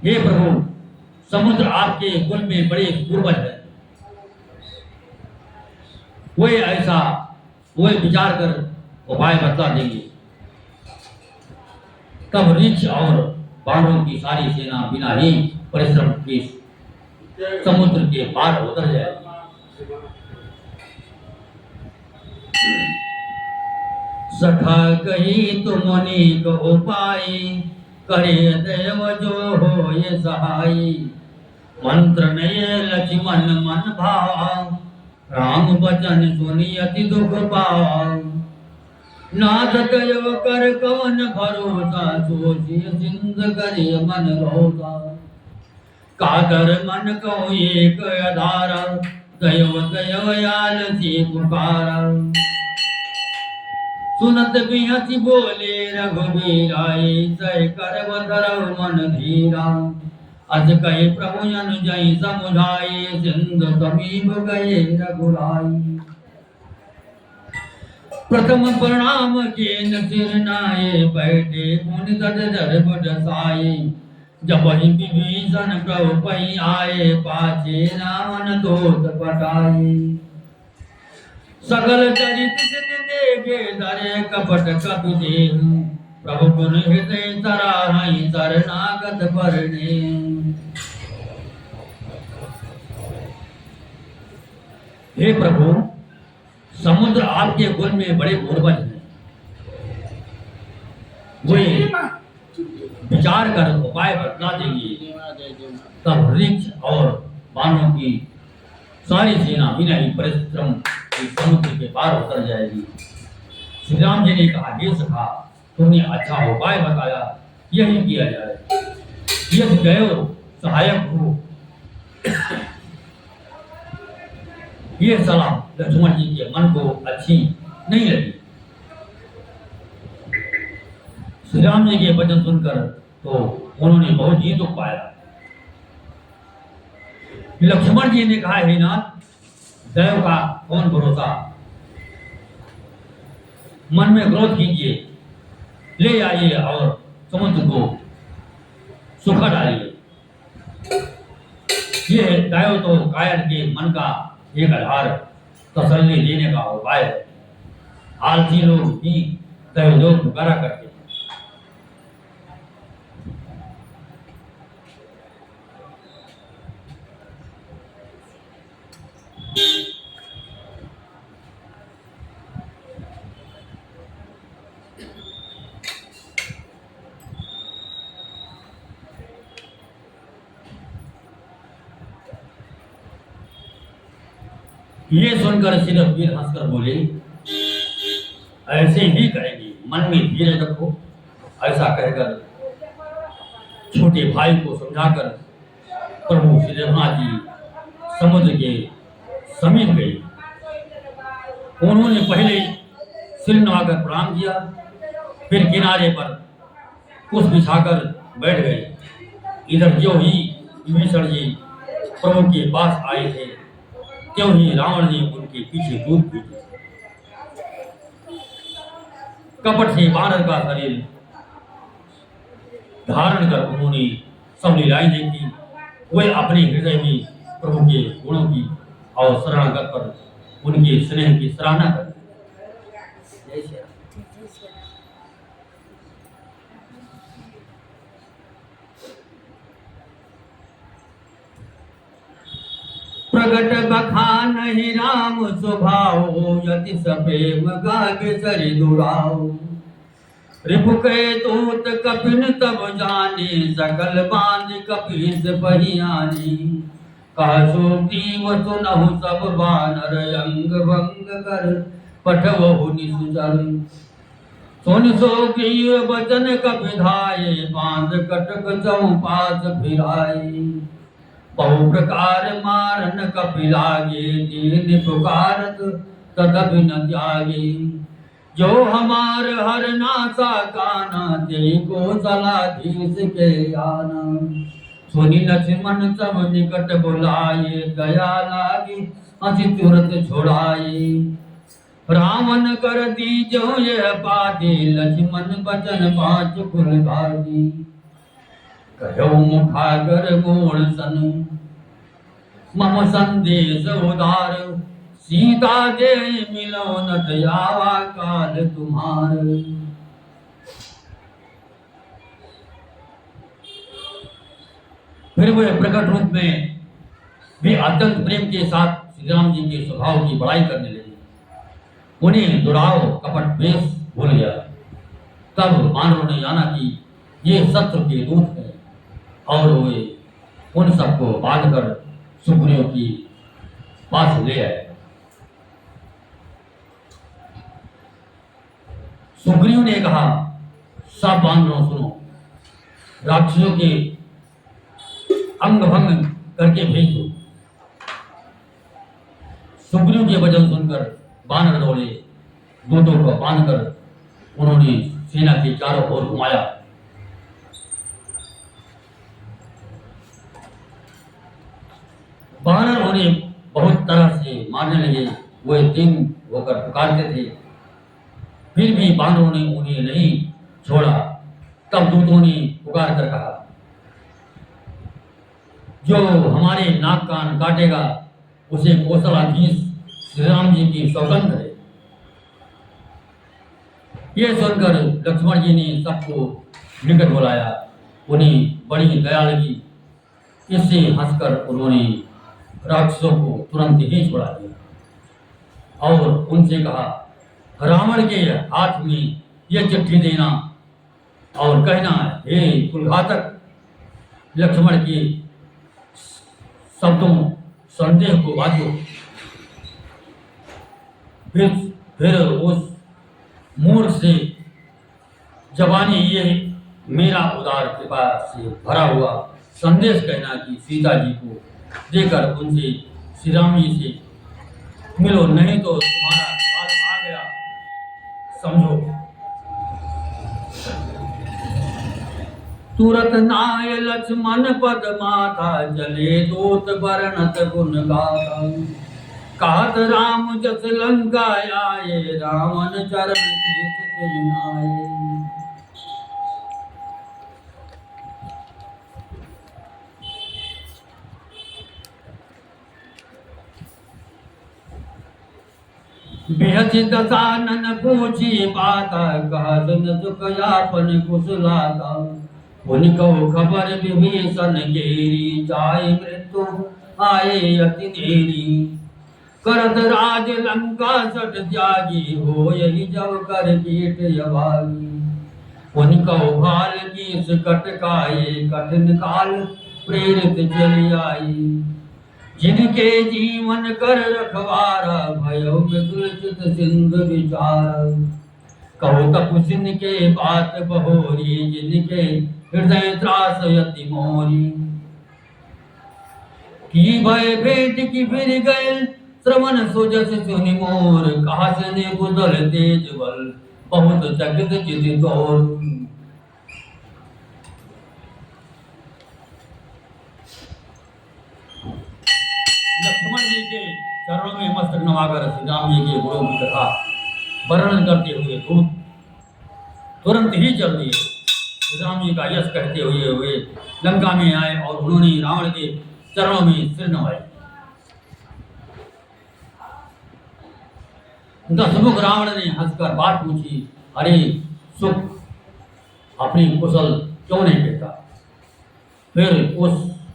हे प्रभु, समुद्र आपके कुल में बड़े पूर्वज है, वे विचार कर उपाय बतला देंगे। तब ऋक्ष और बाणों की सारी सेना बिना ही परिश्रम के समुद्र के पार उतर जाएगी। सखा कही तुम अनेक उपाय, करे देव जो हो ये सहाय। मंत्र नये लक्ष्मण मन भाव, राम बचन सुनी अति दुख पाव। नाथ कयो कर कवन भरोसा, सोची सिंध करे मन रोसा। काकर मन को एक आधारा, गयो गयो याल से पुकारा। सुनत बिहसी बोले रघुबीराई, सह कर बधरव मन धीरा। अस कहे प्रभु अनुजई समुझाई, सिंधु समीप गए रघुराई। प्रथम प्रणाम किन सिर नाये, बैठे मुनि तट दर्भ दसाई। जब ही विभीषण प्रभु पई आए, पाछे रावण दोष पटाई। सकल चरित देखे धरे, कपट कपि देहु। प्रभु गुण हृदय सराहई, शरणागत परने। हे प्रभु, समुद्र आपके कुल में बड़े पूर्वज हैं, वे विचार कर उपाय बतला देंगे। तब ऋक्ष और बाणों की सारी सेना बिना ही परिश्रम के समुद्र के पार उतर जाएगी। श्री राम जी ने कहा, हे सखा, तुमने अच्छा उपाय बताया, यही किया जाए। यदि गयो सहायक हो। ये सलाह लक्ष्मण जी के मन को अच्छी नहीं लगी। श्री राम जी के वचन सुनकर तो उन्होंने बहुत ही दुख पाया। लक्ष्मण जी ने कहा, हे नाथ, दैव का कौन भरोसा, मन में क्रोध कीजिए, ले आइए और समुद्र को सुखा डालिए। ये दैव तो कायर के मन का एक आधार तसल्ली देने का उपाय है। आलसी लोग ही दैव लोग पुकारा करते हैं। ये सुनकर श्री रघुवीर हंसकर बोले, ऐसे ही करेंगे, मन में धीरे रखो। ऐसा कहकर छोटे भाई को समझाकर प्रभु श्री रघुनाथ जी समुद्र के समीप गए। उन्होंने पहले सिर नवाकर प्रणाम किया, फिर किनारे पर कुछ बिछाकर बैठ गए। इधर जो ही विभीषण जी प्रभु के पास आए थे, क्यों ही रावण ने उनके पीछे कूद पीटे। कपट से वानर का शरीर धारण कर उन्होंने सब लीलाएं देखी। वे अपने हृदय में प्रभु के गुणों की और शरणागत पर उनके स्नेह की सराहना कर। प्रगट बखान ही राम स्वभाव यति सप्रेम गागे सरि दुराव रिपु के दूत कपिन तब जाने सकल बांध कपीस पहियानी कहसो ग्रीव सुनहु सब बानर अंग भंग कर पठवहु निसुचर सुन सो ग्रीव बचन कपिधाये बांध कटक चौपास फिराए बहु प्रकार मारन कपिलागे दीन पुकारत तदपि न त्यागे जो हमार हर नासा काना ते को सलाधीश के आना सुनि लक्ष्मण सब निकट बुलाए गया लागी अति तुरंत छोड़ाए रावण कर दी जो यह पादे लक्ष्मण बचन पांच कुल भागी कहो मुखागर गुण सन मम संदेश उदार सीता दे मिलो न दयावा काल तुम्हार फिर वे प्रकट रूप में भी अत्यंत प्रेम के साथ श्री राम जी के स्वभाव की बड़ाई करने लगे। उन्हें दुराव कपट वेश भूल गया। तब वानरों ने जाना कि ये शत्रु के दूत है और वे उन सबको बांधकर सुग्रीव की पास ले आए। सुग्रीव ने कहा, सब वानरों सुनो, राक्षसों के अंग भंग करके भेज दो। सुग्रीव के वचन सुनकर वानर दौड़े, दूतों को बांधकर उन्होंने सेना के चारों ओर घुमाया। वानर उन्हें बहुत तरह से मारने लगे। वे दिन होकर पुकारते थे, फिर भी वानरों ने उन्हें नहीं छोड़ा। तब दूतों ने पुकार कर कहा, जो हमारे नाक कान काटेगा उसे कौशलाधीश श्री राम जी की सौगंध है। ये सुनकर लक्ष्मण जी ने सबको निकट बुलाया। उन्हें बड़ी दया लगी। इससे हंसकर उन्होंने राक्षसों को तुरंत ही छुड़ा दिया और उनसे कहा, रावण के हाथ में यह चिट्ठी देना और कहना, हे कुलघातक, लक्ष्मण के शब्दों संदेह को बाजो। फिर उस मूर्ख से जवानी ये मेरा उदार कृपा से भरा हुआ संदेश कहना कि सीता जी को देकर उनसे श्री राम जी से मिलो, नहीं तो तुम्हारा काल आ गया समझो। तुरत नाय लक्ष्मण पद माथा चले दूत वर्णत गुण गाथा कहत राम जस लंका आए रावण चरण शीस चिन्हाए। बेहसी दसानन पूछी बाता कहत न सुख यापन कुशलाता। उनको खबर विभीषण केरी जाय मृत्यु आए अति देरी। करत राज लंका सट त्यागी हो यही जब कर कीट यभागी। उनको भाल की कटकाए कठिन काल प्रेरित चली आई। जिनके जीवन कर रखवारा भयो मृदुल चित सिंधु विचार। कहो तपुसिन के बात बहोरी जिनके हृदय त्रास यति मोरी। की भय भेंट की फिर गए श्रवण सुजस सुनि मोर। कहा से गुदल तेज बल बहुत चकित चित तोर। लक्ष्मण जी के चरणों में मस्तक नवाकर श्री राम जी के गुणों की कथा वर्णन करते हुए दूत तुरंत ही चल दिए। श्री राम जी का यश कहते हुए वे लंका में आए और उन्होंने रावण के चरणों में सिर नवाए। दसमुख रावण ने हंसकर बात पूछी, अरे सुख अपनी कुशल क्यों नहीं कहता। फिर उस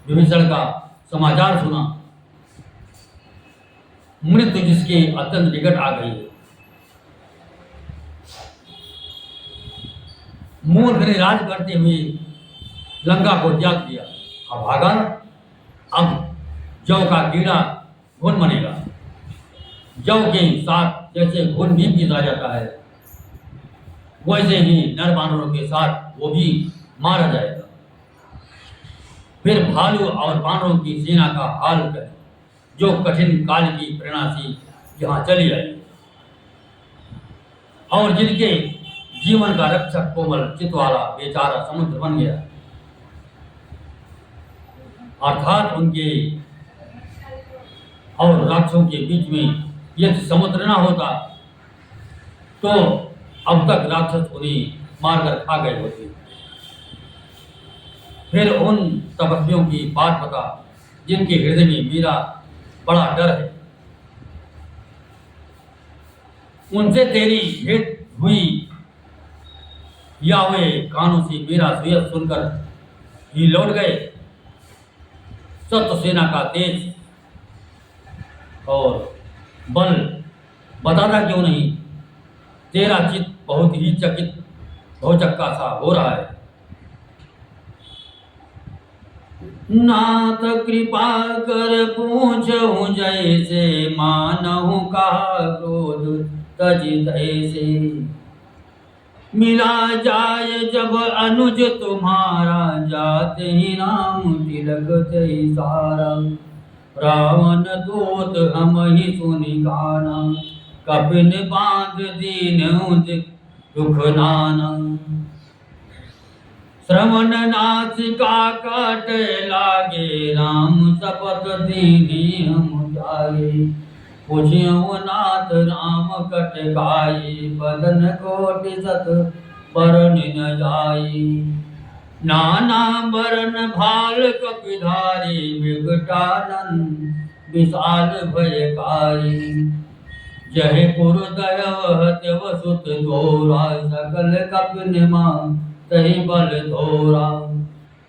विभीषण का समाचार सुना। मृत्यु जिसके अत्यंत निकट आ गई है। मूर्ख ने राज करते हुए लंका को त्याग दिया, अब भागा, अब जौ का कीड़ा घुन बनेगा। जौ के साथ जैसे घुन भी पीसा जाता है, वैसे ही नर बानरों के साथ वो भी मारा जाएगा। फिर भालू और बानरों की सेना का हाल है, जो कठिन काल की प्रेरणा से यहाँ चली आई और जिनके जीवन का रक्षक कोमल चित वाला बेचारा समुद्र बन गया। अर्थात उनके और राक्षसों के बीच में यदि समुद्र ना होता तो अब तक राक्षस उन्हें मारकर खा गए होते। फिर उन तपस्वियों की बात बता जिनके हृदय में मेरा बड़ा डर है, उनसे तेरी भेंट हुई या वे कानों से मेरा सुयस सुनकर ही लौट गए। सत्य सेना का तेज और बल बताता क्यों नहीं? तेरा चित्त बहुत ही चकित भौचक्का सा हो रहा है। नाथ कृपा कर पूछूं जैसे, मानहु का क्रोध तजित ऐसे। मिला जाय जब अनुज तुम्हारा, जाते ही नाम तिलक ते सारा। रावण दूत हम ही सुनि गाना, कपिन बांध दीन दुख नाना। श्रवण नासिका काट लागे, राम शपथ दीनी हम जागे। पूछ्यो नाथ राम कट गाये, बदन कोटि सत बरन न जाये। नाना बरन भाल कपिधारी, विकटानन विशाल भयकारी। जय पुर दयव सुत धोरा, सकल कपिन तहि बल धोरा।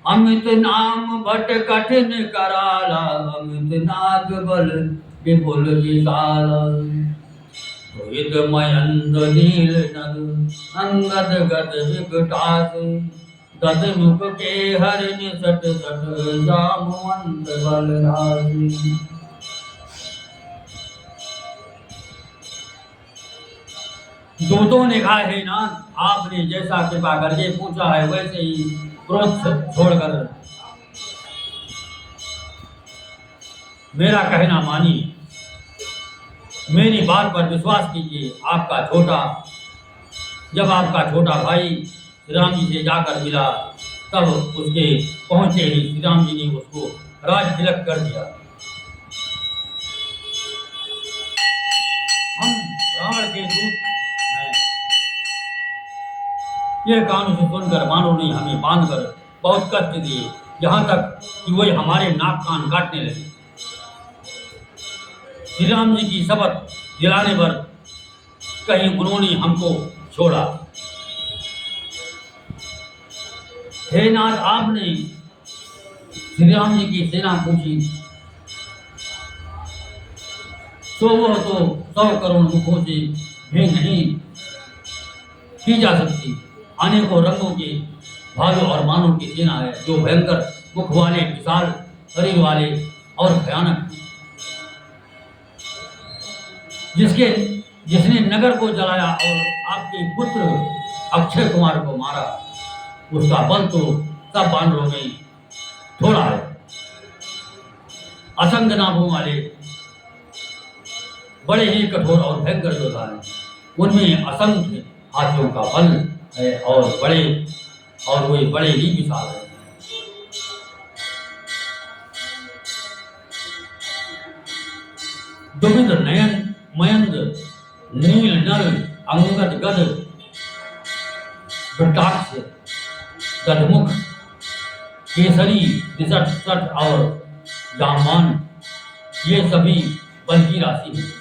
अमित नाम भट कठिन कराला, अमित नाग बल विपुल विशाला। रोहित मयंद नील नद, अंगद गद विकटासे। गद मुख के हरिण सट सट, जामवंत बलराजे। दूतों ने कहा, हे नाथ, आपने जैसा कृपा करके पूछा है वैसे ही क्रोध छोड़कर मेरा कहना मानिए, मेरी बात पर विश्वास कीजिए। जब आपका छोटा भाई श्री राम जी से जाकर मिला, तब उसके पहुंचे ही श्री राम जी ने उसको राज तिलक कर दिया। हम रावण के दूत हैं। ये कानों से सुनकर मानो ने हमें बांधकर बहुत कष्ट दिए, यहाँ तक कि वही हमारे नाक कान काटने लगे। श्री राम जी की शपथ दिलाने पर कहीं उन्होंने हमको छोड़ा। हे नाथ, आपने श्री राम जी की सेना पूछी तो वह तो 100 करोड़ मुखों से भेंट नहीं की जा सकती। अनेकों रंगों के भालू और मानव की सेना है, जो भयंकर मुख वाले, विशाल शरीर वाले और भयानक, जिसने नगर को जलाया और आपके पुत्र अक्षय कुमार को मारा, उसका बल तो सब बानरों में थोड़ा है। असंख्य नाभों वाले बड़े ही कठोर और भयंकर योद्धा हैं, उनमें असंख्य हाथियों का बल है और वे बड़े ही विशाल है। दुविध नयन मयंद नील नल अंगद गद वृटाक्ष गदमुख केसरी दिसठ सठ और जामान, ये सभी बल की राशि है।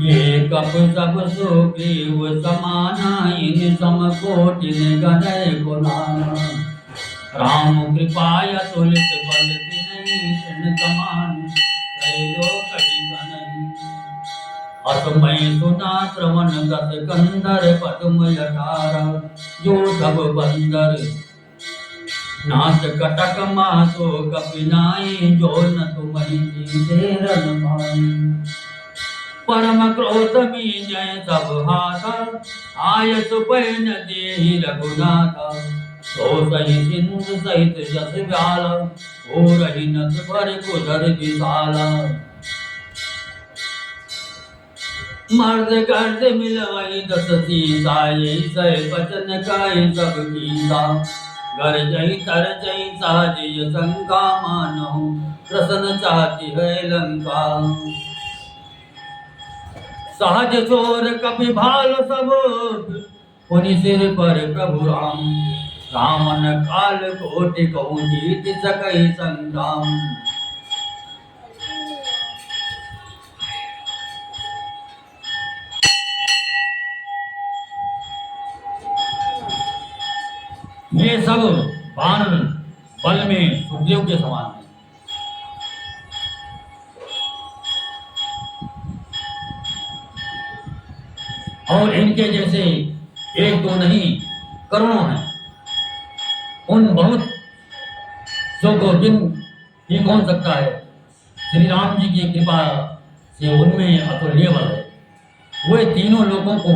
ये कप सब सुग्रीव समाना, इन समकोटिन गणय को नाना। राम कृपाय तुलित बल नहीं तृण समान, लोक नहीं। असमय सुना श्रवण दस कंदर पद्म 18 जो सब बंदर नाथ कटक मातो कपिनाई जो न तुम्हारी देरन भाई। परम क्रोध में जय सब हाथा आयत पैन देहि रघुनाथा। तो सही सिंधु सहित जस व्याला हो रही नत भर कुधर विशाला। मर्द गर्द मिलवई दस सीता यही सह बचन काय सब कीसा। घर जई तर जई साजिय शंका मानो प्रसन्न चाहती है लंका। सहज चोर कपि भाल सब पुनि सिर पर प्रभु राम। रामन काल कोटि कहूँ जीत सकई संग्राम। ये सब बाण बल में सुग्रीव के समान है। और इनके जैसे एक दो नहीं करोड़ों हैं। उन बहुत सो को गिन ही कौन सकता है। श्री राम जी की कृपा से उनमें अतुल्य बल है। वे तीनों लोगों को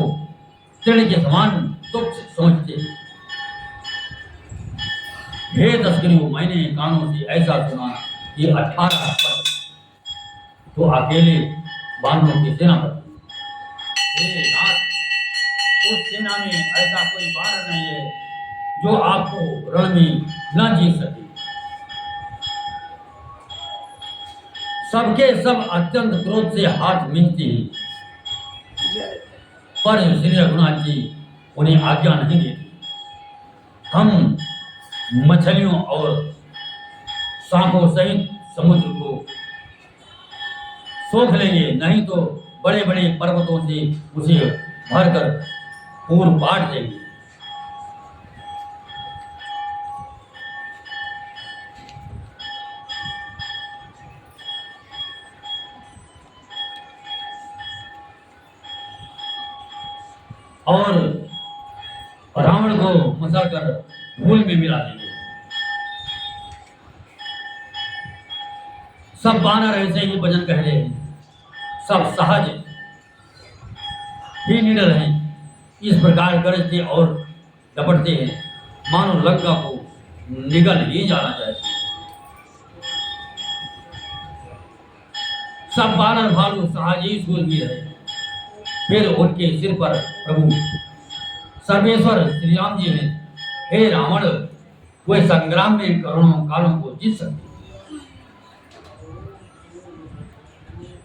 तृण के समान तुच्छ समझते। हे तस्करी मैंने कानों से ऐसा सुना कि 18 पद तो अकेले बानरों की सेनापति। हे नाथ, उस सेना में ऐसा कोई बानर नहीं है जो आपको रण में न जीत सके। सबके सब अत्यंत क्रोध से हाथ मिलते हैं, पर श्री रघुनाथ जी उन्हें आज्ञा नहीं देती। हम मछलियों और सांपों सहित समुद्र को सोख लेंगे, नहीं तो बड़े बड़े पर्वतों से उसे भरकर पूर बांट देंगे। और रावण को मसाकर धूल में मिला देंगे। सब बानर ऐसे ही भजन कह रहे हैं, सब सहज ही निडर हैं। इस प्रकार गरजते और डपटते हैं मानो लंका को निगल ही जाना चाहते हैं। सब बानर भालू सहज ही सूरवीर है। फिर उनके सिर पर प्रभु सर्वेश्वर श्री राम जी ने, हे रावण, वे संग्राम में करोड़ों कालों को जीत सकते।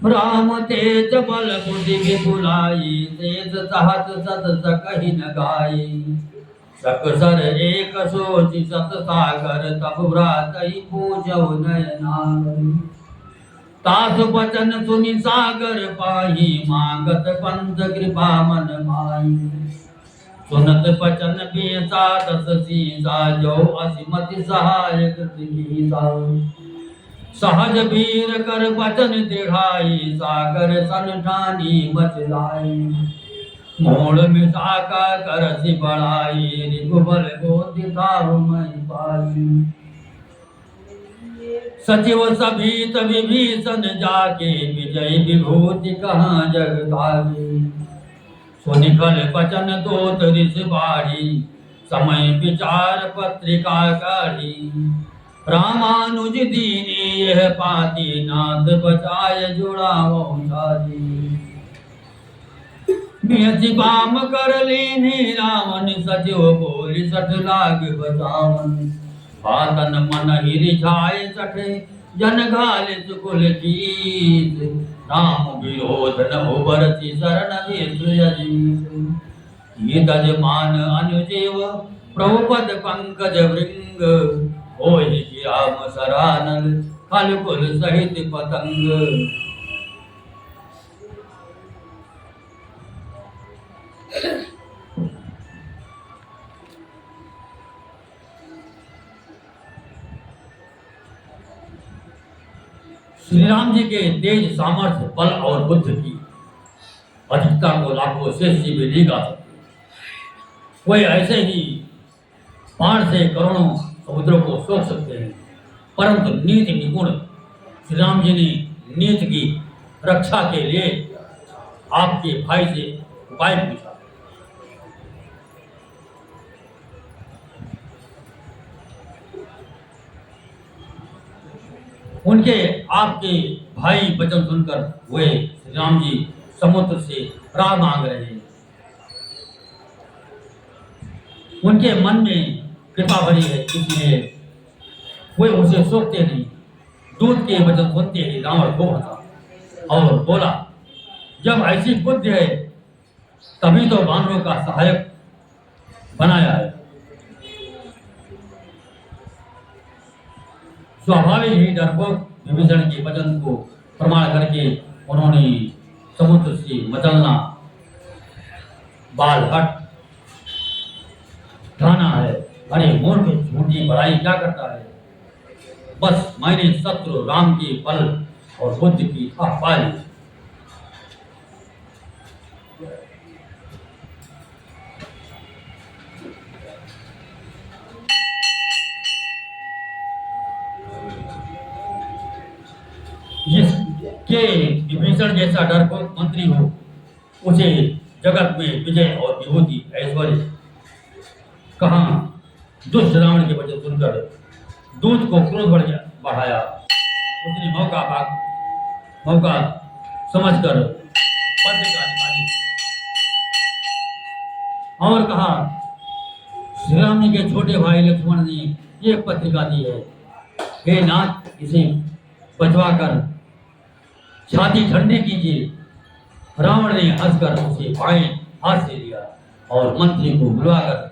राम तेज बल बुद्धि विपुलाई तेज सहत सत सकहि न गाई। सकसर एक सोचि सत सागर तब भ्रातहि पूजौ नयनागर। तास बचन सुनि सागर पाही मांगत पंथ कृपा मन माई। सुनत बचन बेसा दस सीसा जो असिमति सहाय कृतिसा। सहज वीर कर बचन दृढ़ाई सागर सन ठानी बचलाई। मोड़ मिसाका करसि बढ़ाई रिपुबल गोति ताहु महि पाई। सचिव सभीत विभीषण जाके विजय विभूति कहाँ जग भागी। सुनिखल बचन दोत ऋषि बाढ़ी समय विचार पत्रिका काढ़ी। रामानुज दीनी यह पाती नाथ बचाय जुड़ावो साधी। बिहति बाम कर लीनी रावण सचिव बोली सठ लाग बचावन। बातन मन ही रिझाए सठे जन घाले सुकुल जीत। राम विरोध न उबरति शरण विष्णु। ये तजमान अनुजेव प्रभुपद पंकज भृंग। ओहि राम सरानल खल कुल सहित पतंग। श्री राम जी के तेज सामर्थ्य बल और बुद्ध की अधिकता को लाखों शेष जी भी नहीं गा सकते। कोई ऐसे ही बाण से करोड़ों समुद्रों को सोख सकते हैं, परंतु नीति निपुण श्री राम जी ने नीति की रक्षा के लिए आपके भाई से उपाय पूछा। उनके आपके भाई वचन सुनकर वे श्री राम जी समुद्र से राह मांग रहे हैं। उनके मन में कृपा भरी है, इसलिए वे उसे सोचते नहीं। दूत के वचन सुनते ही रावण को हंसा और बोला, जब ऐसी बुद्धि है तभी तो वानरों का सहायक बनाया है। स्वाभाविक ही डरपोक विभीषण के वचन को प्रमाण करके उन्होंने समुद्र से मचलना बाल हट ठाना है। अरे मूर्ख, झूठी बड़ाई क्या करता है? बस मैंने शत्रु राम के बल और बुद्ध की था पाली। जिसके विभीषण जैसा डरपोक मंत्री हो, उसे जगत में विजय और विभूति ऐश्वर्य कहाँ? दुष्ट रावण के वचन सुनकर दूत को क्रोध बढ़ाया। उसने मौका समझकर पत्रिका निकाली और कहा, श्री राम जी के छोटे भाई लक्ष्मण ने एक पत्रिका दी है। हे नाथ, इसे बचवाकर छाती ठंडी कीजिए। रावण ने हंसकर उसे बाएं हाथ से लिया और मंत्री को बुलवाकर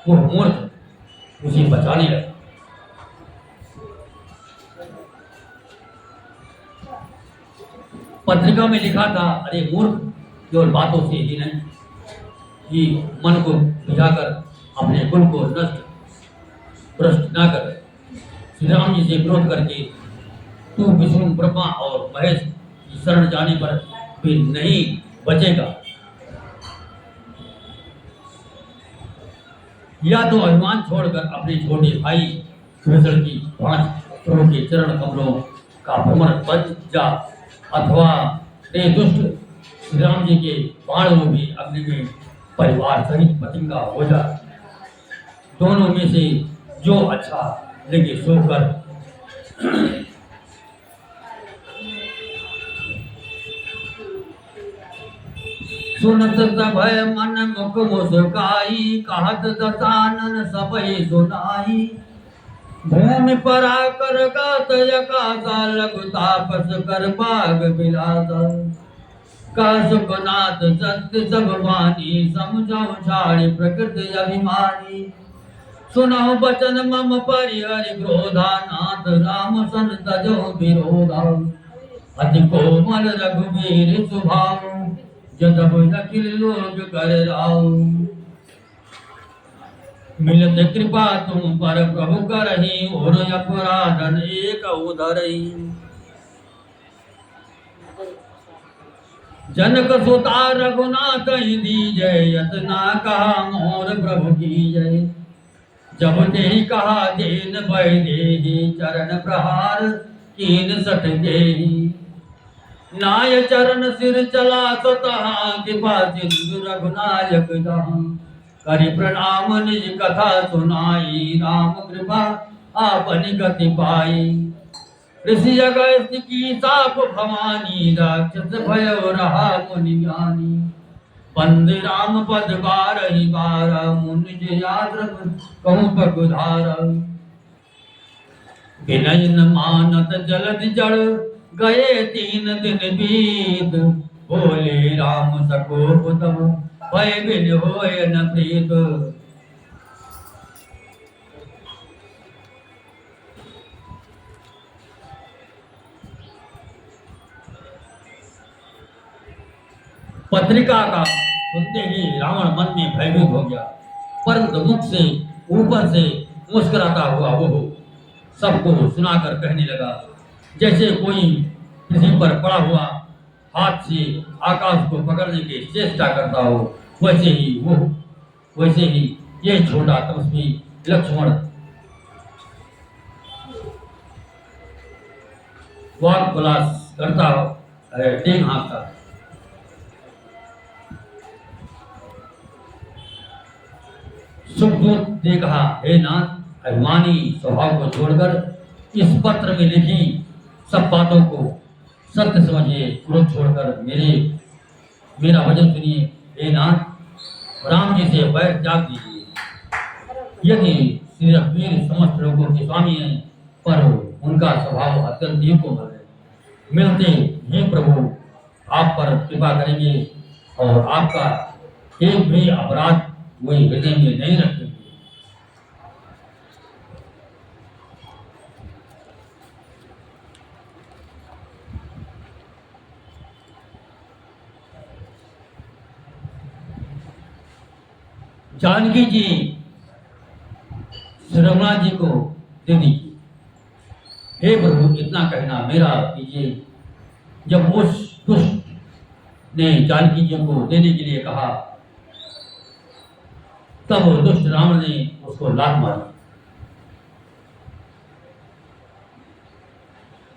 वो मूर्ख उसे बचाने लगा। पत्रिका में लिखा था, अरे मूर्ख, केवल बातों से ही नहीं कि मन को भिजाकर अपने कुल को नष्ट भ्रष्ट ना कर। श्री राम जी से विरोध करके तू विष्णु, ब्रह्मा और महेश की शरण जाने पर भी नहीं बचेगा। या तो अभिमान छोड़कर अपने छोटे भाई विभीषण की 5 प्रभु के चरण कमलों का भ्रमण बच जा, अथवा ते दुष्ट श्री राम जी के बाण में भी अग्नि में परिवार सहित पतिंगा हो जा। दोनों में से जो अच्छा लगे सो कर। सुनत भय मन मुख मुस्काई, कहत दशानन सबई सुनाई। भूमि पर आकर गात यकासा, लघु तापस कर बाग बिलासा। का सुखनाथ सत्य सब वाणी, समझाओ छाड़ी प्रकृति अभिमानी। सुनाओ बचन मम परिहरि क्रोधा, नाथ राम सन तजो विरोधा। अति कोमल रघुवीर सुभाऊ, जदब अखिल लोग कर राऊ। मिलत कृपा तुम पर प्रभु करही, और अपराधन एक उधरही। जनक सुता रघुनाथ दीजय, यतना कहा मोर प्रभु की जय। जब ते कहा देन भय देहि, चरण प्रहार कीन सठ देहि। नाय चरण सिर चला स्वतः, कृपा सिंधु रघुनायक जहाँ। करि प्रणाम निज कथा सुनाई, राम कृपा आपन गति पाई। ऋषि अगस्त्य की साप भवानी, राक्षस भयो रहा मुनि ज्ञानी। बंद राम पद बारहि बारा, मुनि आश्रम कहूँ पगुधारा। विनय न मानत जलधि जड़, गए 3 दिन बीत। बोले राम सकोप तब, भय बिन होय न प्रीत। पत्रिका का सुनते ही रावण मन में भयभीत हो गया, परंतु मुख से ऊपर से मुस्कुराता हुआ वो सबको सुनाकर कहने लगा, जैसे कोई पृथ्वी पर पड़ा हुआ हाथ से आकाश को पकड़ने की चेष्टा करता हो, वैसे ही ये छोटा तपस्वी लक्ष्मण वाक विलास करता है, टेक हाँकता है। सुखदूत ने कहा, हे नाथ, अभिमानी स्वभाव को छोड़कर इस पत्र में लिखी सब बातों को सत्य समझिए, क्रोध छोड़कर मेरा वचन सुनिए। हे नाथ, राम जी से बैर त्याग दीजिए। यदि श्री रघुवीर समस्त लोगों के स्वामी हैं, पर उनका स्वभाव अत्यंत ही कोमल है। मिलते ही प्रभु आप पर कृपा करेंगे और आपका एक भी अपराध वे हृदय में नहीं रखेंगे। जानकी जी श्री रघुनाथ जी को दे दीजिए। हे प्रभु, इतना कहना मेरा कीजिए। जब उस दुष्ट ने जानकी जी को देने के लिए कहा, तब दुष्ट रावण ने उसको लात मारी।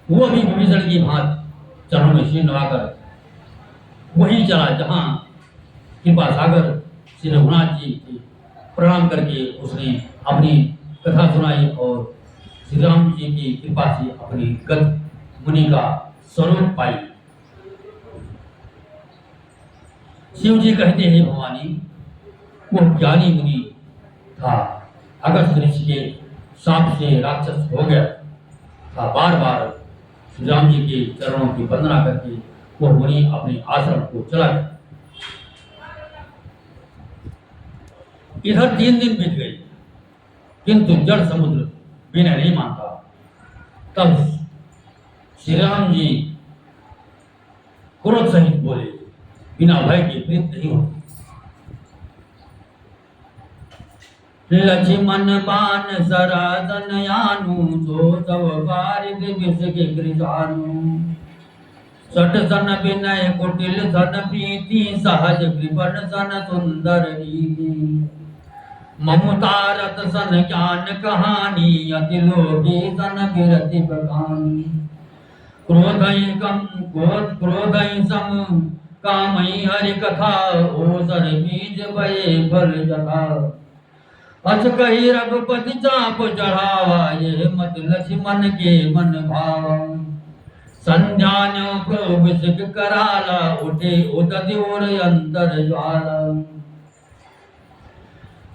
वो भी विभीषण की भांति चरणों में शीर नवाकर वहीं चला जहां कृपा सागर श्री रघुनाथ जी की प्रणाम करके उसने अपनी कथा सुनाई और श्री राम जी की कृपा से अपनी गत मुनि का स्वरूप पाई। शिव जी कहते हैं, भवानी, वो ज्ञानी मुनि था, अगस्त ऋषि के सांप से राक्षस हो गया था। बार बार श्री राम जी के चरणों की वंदना करके वो मुनि अपने आश्रम को चला गया। इधर 3 दिन बीत गए, किंतु जल समुद्र विनय नहीं मानता। तब श्री राम जी क्रोध सहित बोले, बिना भय के प्रीत नहीं होती। लक्ष्मण बाण सरादन यानु, जो तव बारिद विष के कृतानु। सट सन विनय कुटिल सन प्रीति, सहज कृपण सन सुंदर नीति। ममता रत सन ज्ञान कहानी, अति लोभी सन विरति बखानी। क्रोधई सम कामई हरि कथा, ओसर बीज भये फल जथा। अस कही रघुपति चाप चढ़ावा, ये मत लक्ष्मण के मन भावा। संध्यान प्रभु कराला, उठे उदति और अंतर ज्वाला।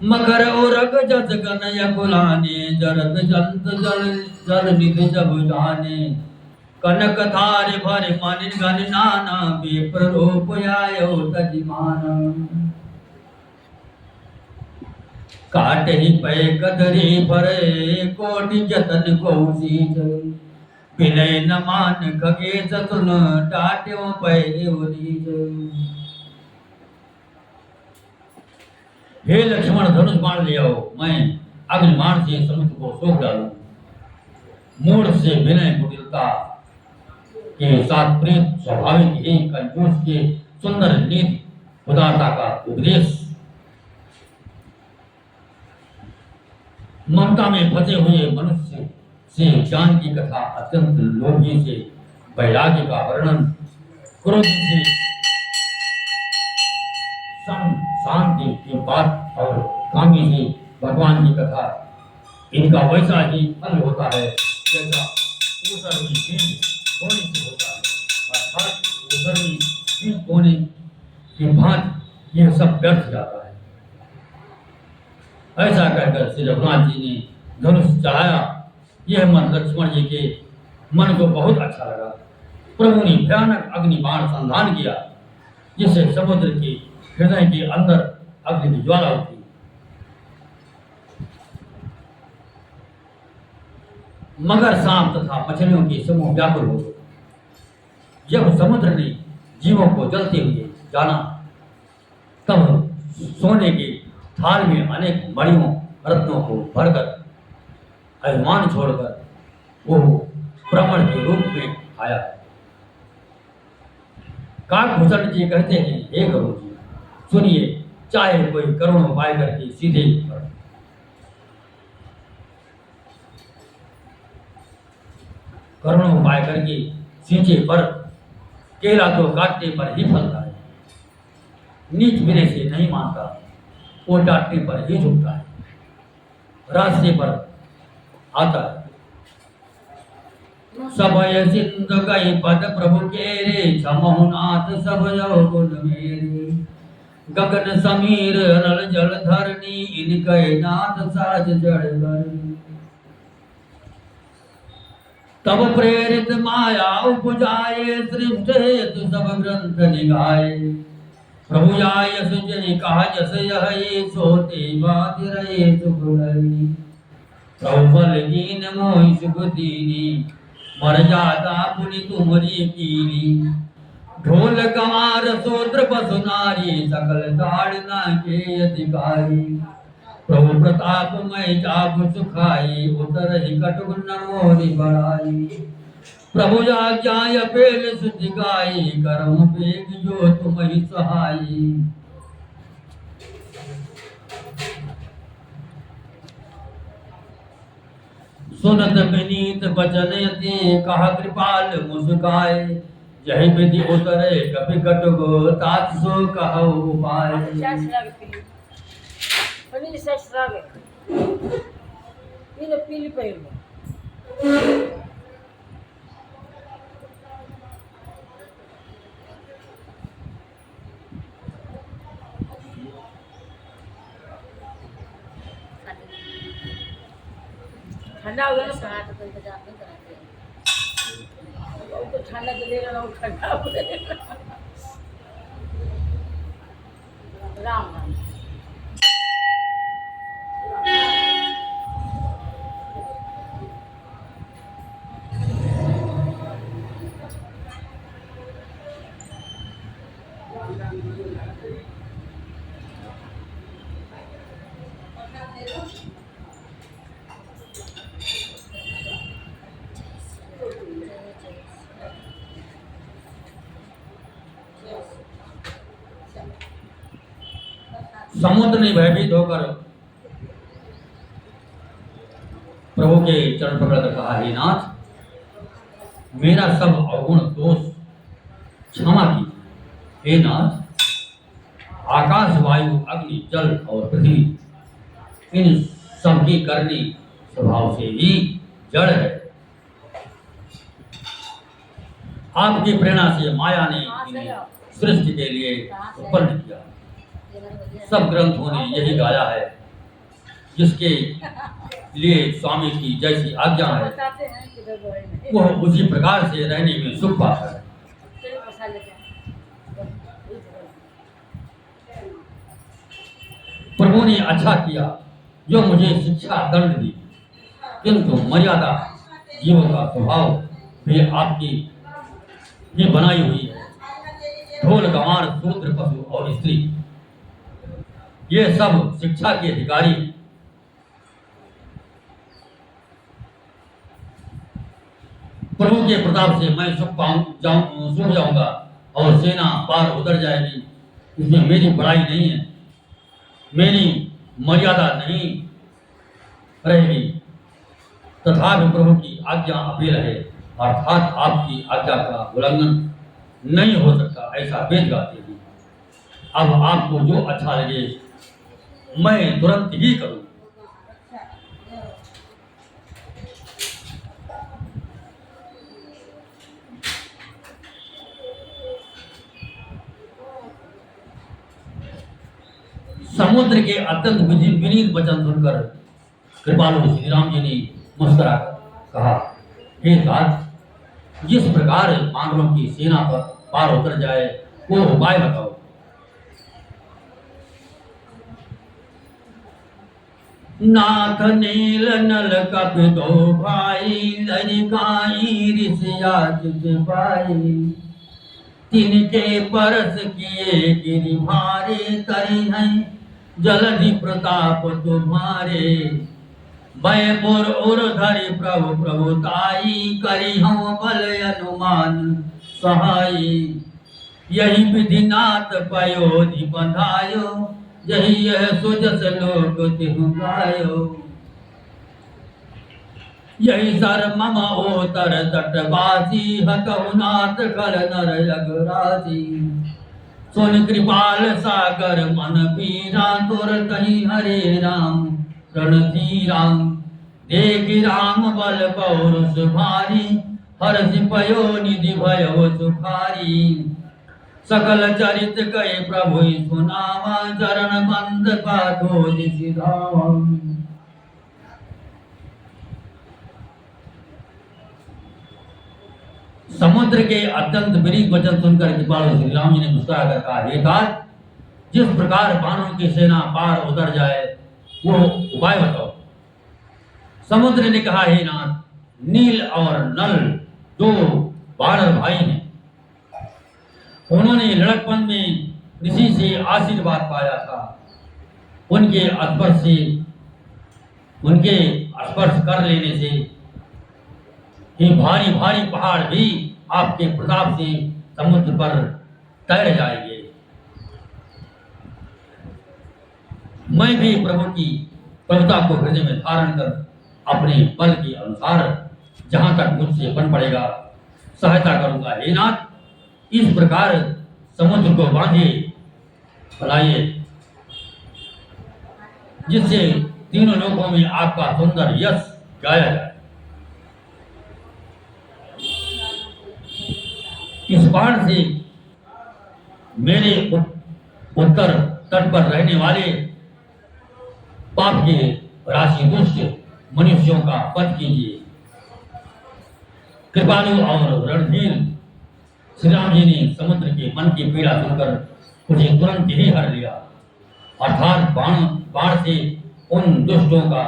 मकर उरग जस कनय कुलाने, जरत जंत जल निधि जब जाने। कनक थार भर मन गण नाना, विप्र रूप आयो तजिमाना। काट ही पै कदरी भरे, कोटि जतन कौशीज। विनय न मान खगेश सुन, टाट्यो पै देवरीज। हे लक्ष्मण, धनुष बाण ले आओ, मैं अग्निबाण से समुद्र को सोख डालूं। मूढ़ से विनय कुटिलता के साथ प्रेत स्वाभाविक ही कंजूस के सुंदर नीति उदारता का उपदेश। ममता में फंसे हुए मनुष्य से ज्ञान की कथा, अत्यंत लोभी से वैराग्य का वर्णन, क्रोध से शांति की बात और कामी से भगवान की कथा, इनका वैसा ही फल होता है जैसा ऊसर में बीज बोने से होता है। अर्थात ऊसर में बीज बोने की भांति यह सब व्यर्थ जाता है। ऐसा कहकर श्री रघुनाथ जी ने धनुष चढ़ाया। यह मन लक्ष्मण जी के मन को बहुत अच्छा लगा। प्रभु ने भयानक अग्निबाण संधान किया, जिससे समुद्र के हृदय के अंदर अग्नि की ज्वाला उठी। मगर सांप तथा मछलियों के समूह व्याकुल हो गए। जब समुद्र ने जीवों को जलते हुए जाना, तब सोने के थाल में अनेक मणियों रत्नों को भरकर अभिमान छोड़कर वो ब्राह्मण के रूप में आया। काकभूषण जी कहते हैं, हे गुरु जी सुनिए, चाहे कोई करुण उपाय करके सीधे करुण उपाय करके सींचे पर केला तो काटने पर ही फलता है, नीच बिने से नहीं मानता, वो डांटने पर ही झुकता है, रास्ते पर आता है। सबय सिंध गई पद प्रभु के रे, छमहु नाथ सब जव गुण मेरे, गगन समीर अनल जल धरनी, इनके नाथ साज जड़ धरनी। तब प्रेरित माया उपजाए, सृष्ट हेतु सब ग्रंथ निगाए, प्रभु जाय सुजनि कहा जस यह, सोते बात रहे सुख लई। प्रभु बल कीन मोहि सुख दीनी, मर जाता पुनि तुमरी कीनी। ढोल कमार सोत्र पशु नारी, सकल ताड़ना के अधिकारी। प्रभु प्रताप मैं चाप सुखाई, उतर ही कटुक न मोहि बढ़ाई। प्रभु आज्ञा पेल सुधि गाई, करम पेग जो तुम ही सहाई। सुनत विनीत वचन यति, कहा कृपाल मुस्काए। जय विधि उतरे कपि कटुक, तात सो कहु उपाय। ठंडा हो गया ना, साथ कोई इंतजार नहीं कराते, वो तो ठंडा जलेगा ना, वो ठंडा हो जाएगा। राम राम। समुद्र ने भयभीत होकर प्रभु के चरण पकड़कर कहा, हे नाथ, मेरा सब अवगुण दोष क्षमा कीजिए। हे नाथ, आकाश वायु अग्नि जल और पृथ्वी इन सबकी करनी स्वभाव से ही जड़ है। आपकी प्रेरणा से माया ने इन्हें सृष्टि के लिए उत्पन्न किया। सब ग्रंथों ने यही गाया है, जिसके लिए स्वामी की जैसी आज्ञा है, वह उसी प्रकार से रहने में सुख पाता है। प्रभु ने अच्छा किया जो मुझे शिक्षा दंड दी, किंतु मर्यादा जीवों का स्वभाव भी आपकी ही बनाई हुई है। ढोल गंवार शूद्र पशु और स्त्री, ये सब शिक्षा के अधिकारी। प्रभु के प्रताप से मैं सुख जाऊंगा और सेना पार उतर जाएगी। इसमें मेरी बड़ाई नहीं है, मेरी मर्यादा नहीं रहेगी। तथापि प्रभु की आज्ञा अपील है, अर्थात आपकी आज्ञा का उल्लंघन नहीं हो सकता, ऐसा वेद गाते हैं। अब आपको जो अच्छा लगे मैं तुरंत ही करूं। समुद्र के अत्यंत विनीत वचन सुनकर कृपालु श्री राम जी ने मुस्कुरा कहा, हे तात, जिस प्रकार पांडवों की सेना पर पार उतर जाए वो उपाय बताओ। नाथ नील नल कप दो भाई, लरिकाई ऋषियाज पाई। तिनके परस किए गिरि भारे, तरी हैं जलधि प्रताप तुम्हारे। भयपुर उर धरि प्रभु प्रभुताई करी हम बल अनुमान सहाई यही विधिनाथ पयोधि बंधायो यही यह सुजस लोक तिहु गायो यही सर मम ओतर तटवासी हतहु नाथ कर नर अगराजी सुन कृपाल सागर मन पीरा तुर कहीं हरे राम रणधीराम देख राम बल पौरुष भारी हर्ष पयो निधि भयो सुखारी सकल चरित कहे प्रभु सुनावा चरण बंद पाथो सिधावा समुद्र के अत्यंत विनीत वचन सुनकर कृपालु श्री राम जी ने मुस्कुरा कर कहा हे तात जिस प्रकार बानों की सेना पार उतर जाए वो उपाय बताओ। समुद्र ने कहा हे नाथ नील और नल दो बानर भाई हैं उन्होंने लड़कपन में ऋषि से आशीर्वाद पाया था उनके स्पर्श कर लेने से ये भारी भारी पहाड़ भी आपके प्रताप से समुद्र पर तैर जाएंगे। मैं भी प्रभु की प्रभुता को हृदय में धारण कर अपने बल के अनुसार जहां तक मुझसे बन पड़ेगा सहायता करूंगा। हे नाथ इस प्रकार समुद्र को बांधिए फैलाइए जिससे तीनों लोकों में आपका सुंदर यश गाया जाए। इस बाण से मेरे उत्तर तट पर रहने वाले पाप के राशि दुष्ट मनुष्यों का वध कीजिए। कृपालु और रणधीर श्री राम जी ने समुद्र के मन की पीड़ा सुनकर उसे तुरंत ही हर लिया अर्थात बाण से उन दुष्टों का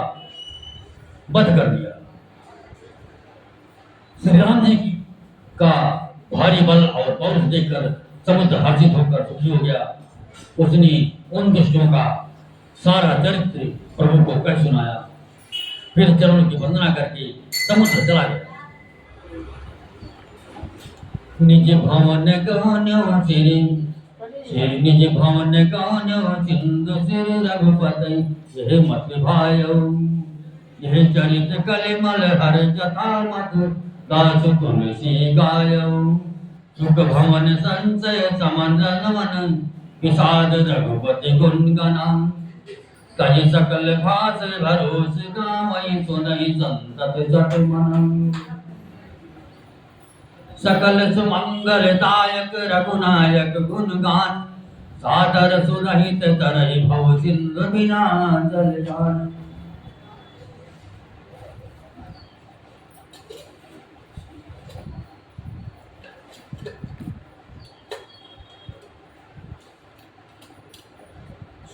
वध कर दिया। श्री राम जी का भारी बल और पौरुष देखकर समुद्र हर्षित होकर सुखी हो गया। उसने उन दुष्टों का सारा चरित्र प्रभु को कह सुनाया फिर चरणों की वंदना करके समुद्र चला गया। निज भवन गान्यो सिरे सिर निज भवन गान्यो सिंधु सिर रघुपति यह मत भायो यह चरित कलिमल हर जथा मत दास तुलसी गायो सुख भवन संचय समन मन विषाद रघुपति गुण गना कहि सकल भाष भरोस गावई सुनहि संतत जट मन सकल सुमंगलदायक रघुनायक गुणगान सादर सुरहित तरहि भव सिंधु बिना जल जान।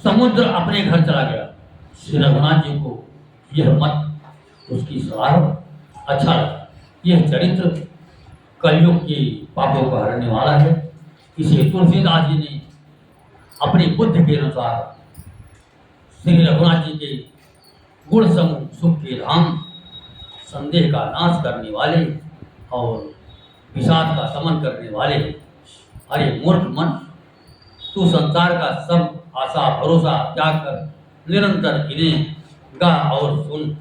समुद्र अपने घर चला गया। श्री रघुनाथ जी को यह मत उसकी सलाह अच्छा लगा। यह चरित्र कलयुग के पापों को हरने वाला है। इसे तुलसीदास जी ने अपनी बुद्धि के अनुसार श्री रघुनाथ जी के गुण समूह सुख के धाम संदेह का नाश करने वाले और विषाद का समन करने वाले। अरे मूर्ख मन तू संसार का सब आशा भरोसा त्याग कर निरंतर इन्हें गा और सुन।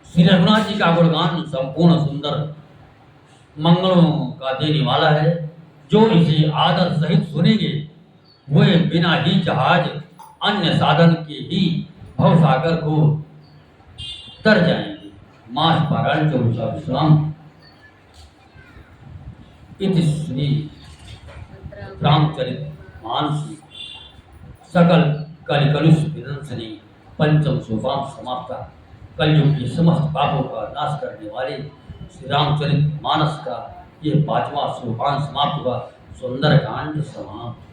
श्री रघुनाथ जी का गुणगान संपूर्ण सुंदर मंगलों का देने वाला है। जो इसे आदर सहित सुनेंगे वे बिना ही जहाज अन्य साधन के ही भवसागर को तर जाएंगे। मास पारायण चौसा विश्राम इति श्री रामचरित मानस सकल कलिकलुष विध्वंसनी पंचम सोपान समाप्ता। कलयुग के समस्त पापों का नाश करने वाले श्री रामचरित मानस का यह 5वां सोपान समाप्त हुआ। सुंदर कांड समाप्त।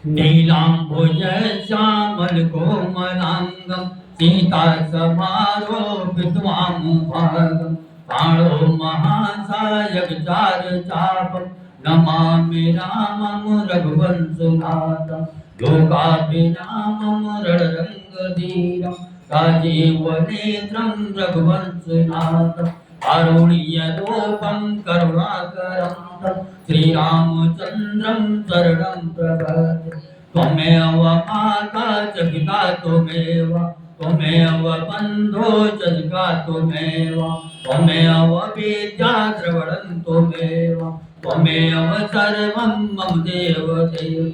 नीलांबुज श्यामल कोमलांगम सीता समारो विद्वाम भाग ताणो महासायक चार चाप नमामि रामं रघुवंशनाथं लोकाभिरामं रणरङ्गधीरं राजीवनेत्रं रघुवंशनाथं कारुण्यरूपं करुणाकरं तं श्रीरामचन्द्रं शरणं प्रपद्ये त्वमेव माता च पिता त्वमेव त्वमेव बन्धो च सखा त्वमेव त्वमेव विद्या द्रविणं त्वमेव त्वमेव सर्वं मम देवदेव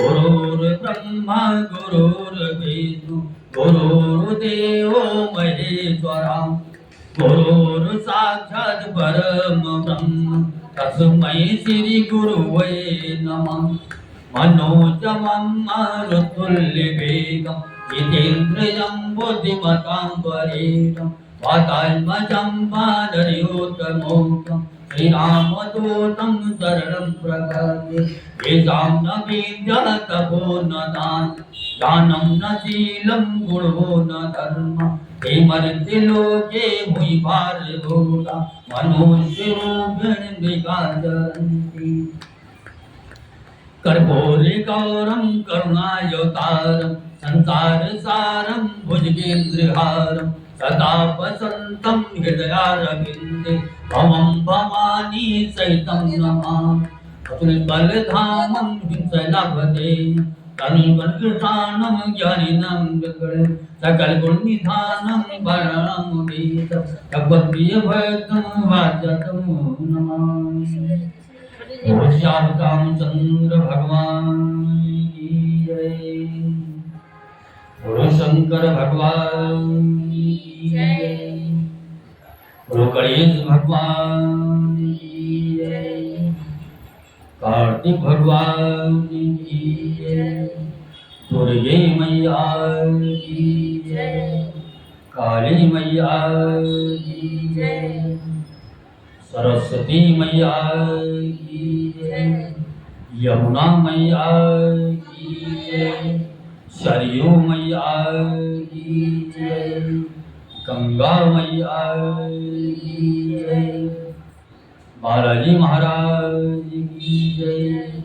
गुरुर्ब्रह्मा गुरुर्विष्णु गुरुर्देवो महेश्वरा गुरुर्साक्षात् परं ब्रह्म तस्मै श्री गुरुवे नमः मनोजवं मारुतुल्यवेगं जितेन्द्रियं बुद्धिमतां वरिष्ठं वातात्मजं वानरयोत्तमोक्तं श्रीरामदूतं शरणं प्रपद्ये येषां न विद्या तपो न दानं न शीलं गुणो न धर्मः ते मर्त्य लोके भुवि भारभूता मनुष्यरूपेण मृगाचरन्ति कर्पूरगौरं करुणावतारं संसारसारं भुजगेन्द्रहारं सदा वसन्तं हृदयारविन्दे भवं भवानी सहितं नमामि अतुलबलधामं हिंसैलाभते तनुवन्कृतानं ज्ञानिनं विगणे सकलगुणनिधानं वरणमुदीतं भगवद्प्रियभक्तं वाजतं नमामि बोल श्याम रामचंद्र भगवान की जय बोलो शंकर भगवान की जय बोलो गणेश भगवान की जय कार्तिक भगवान की जय दुर्गे मैया की जय काली मैया की जय सरस्वती मैया की जय यमुना मैया की जय सरयू मैया की जय गंगा मैया की जय बालाजी महाराज की जय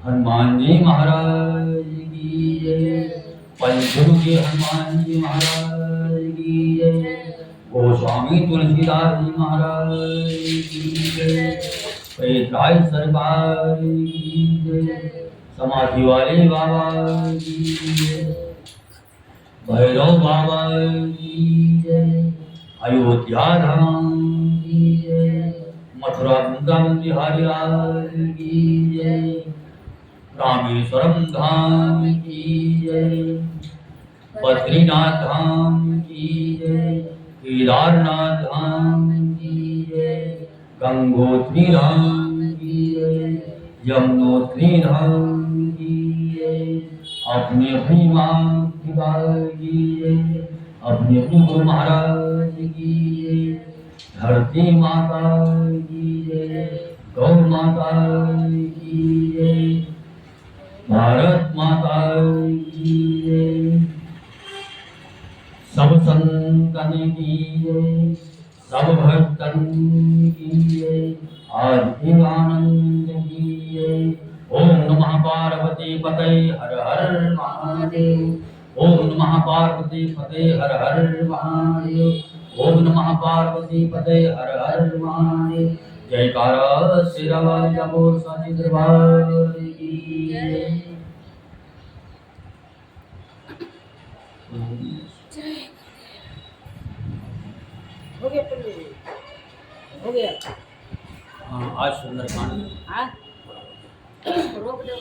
हनुमान जी महाराज की जय पंचमुख के हनुमान जी महाराज की जय गोस्वामी तुलसीदास जी महाराज की जय पेटराय सरकार की जय समाधि वाले बाबा की जय भैरव बाबा की जय अयोध्या धाम की जय मथुरा वृंदावन बिहारी लाल की जय रामेश्वरम धाम की जय बद्रीनाथ धाम की जय केदारनाथ धाम की जय गंगोत्री धाम की जय यमुनोत्री धाम की जय अपने अपनी माँ पिता की जय अपने अपने गुरु महाराज की जय धरती माता की जय गौ माता की जय भारत माता की जय सब संतन की जय सब भक्तन की जय आदि आनंद की जय ओम नमः पार्वती पते हर हर महादेव ओम नमः पार्वती पते हर हर महादेव ओम नमः पार्वती पते हर हर महादेव जयकारा सिरावाली का बोल साची दरबार की जय हो गया पंडित हो गया हाँ आज सुंदरकांड हाँ रोक दो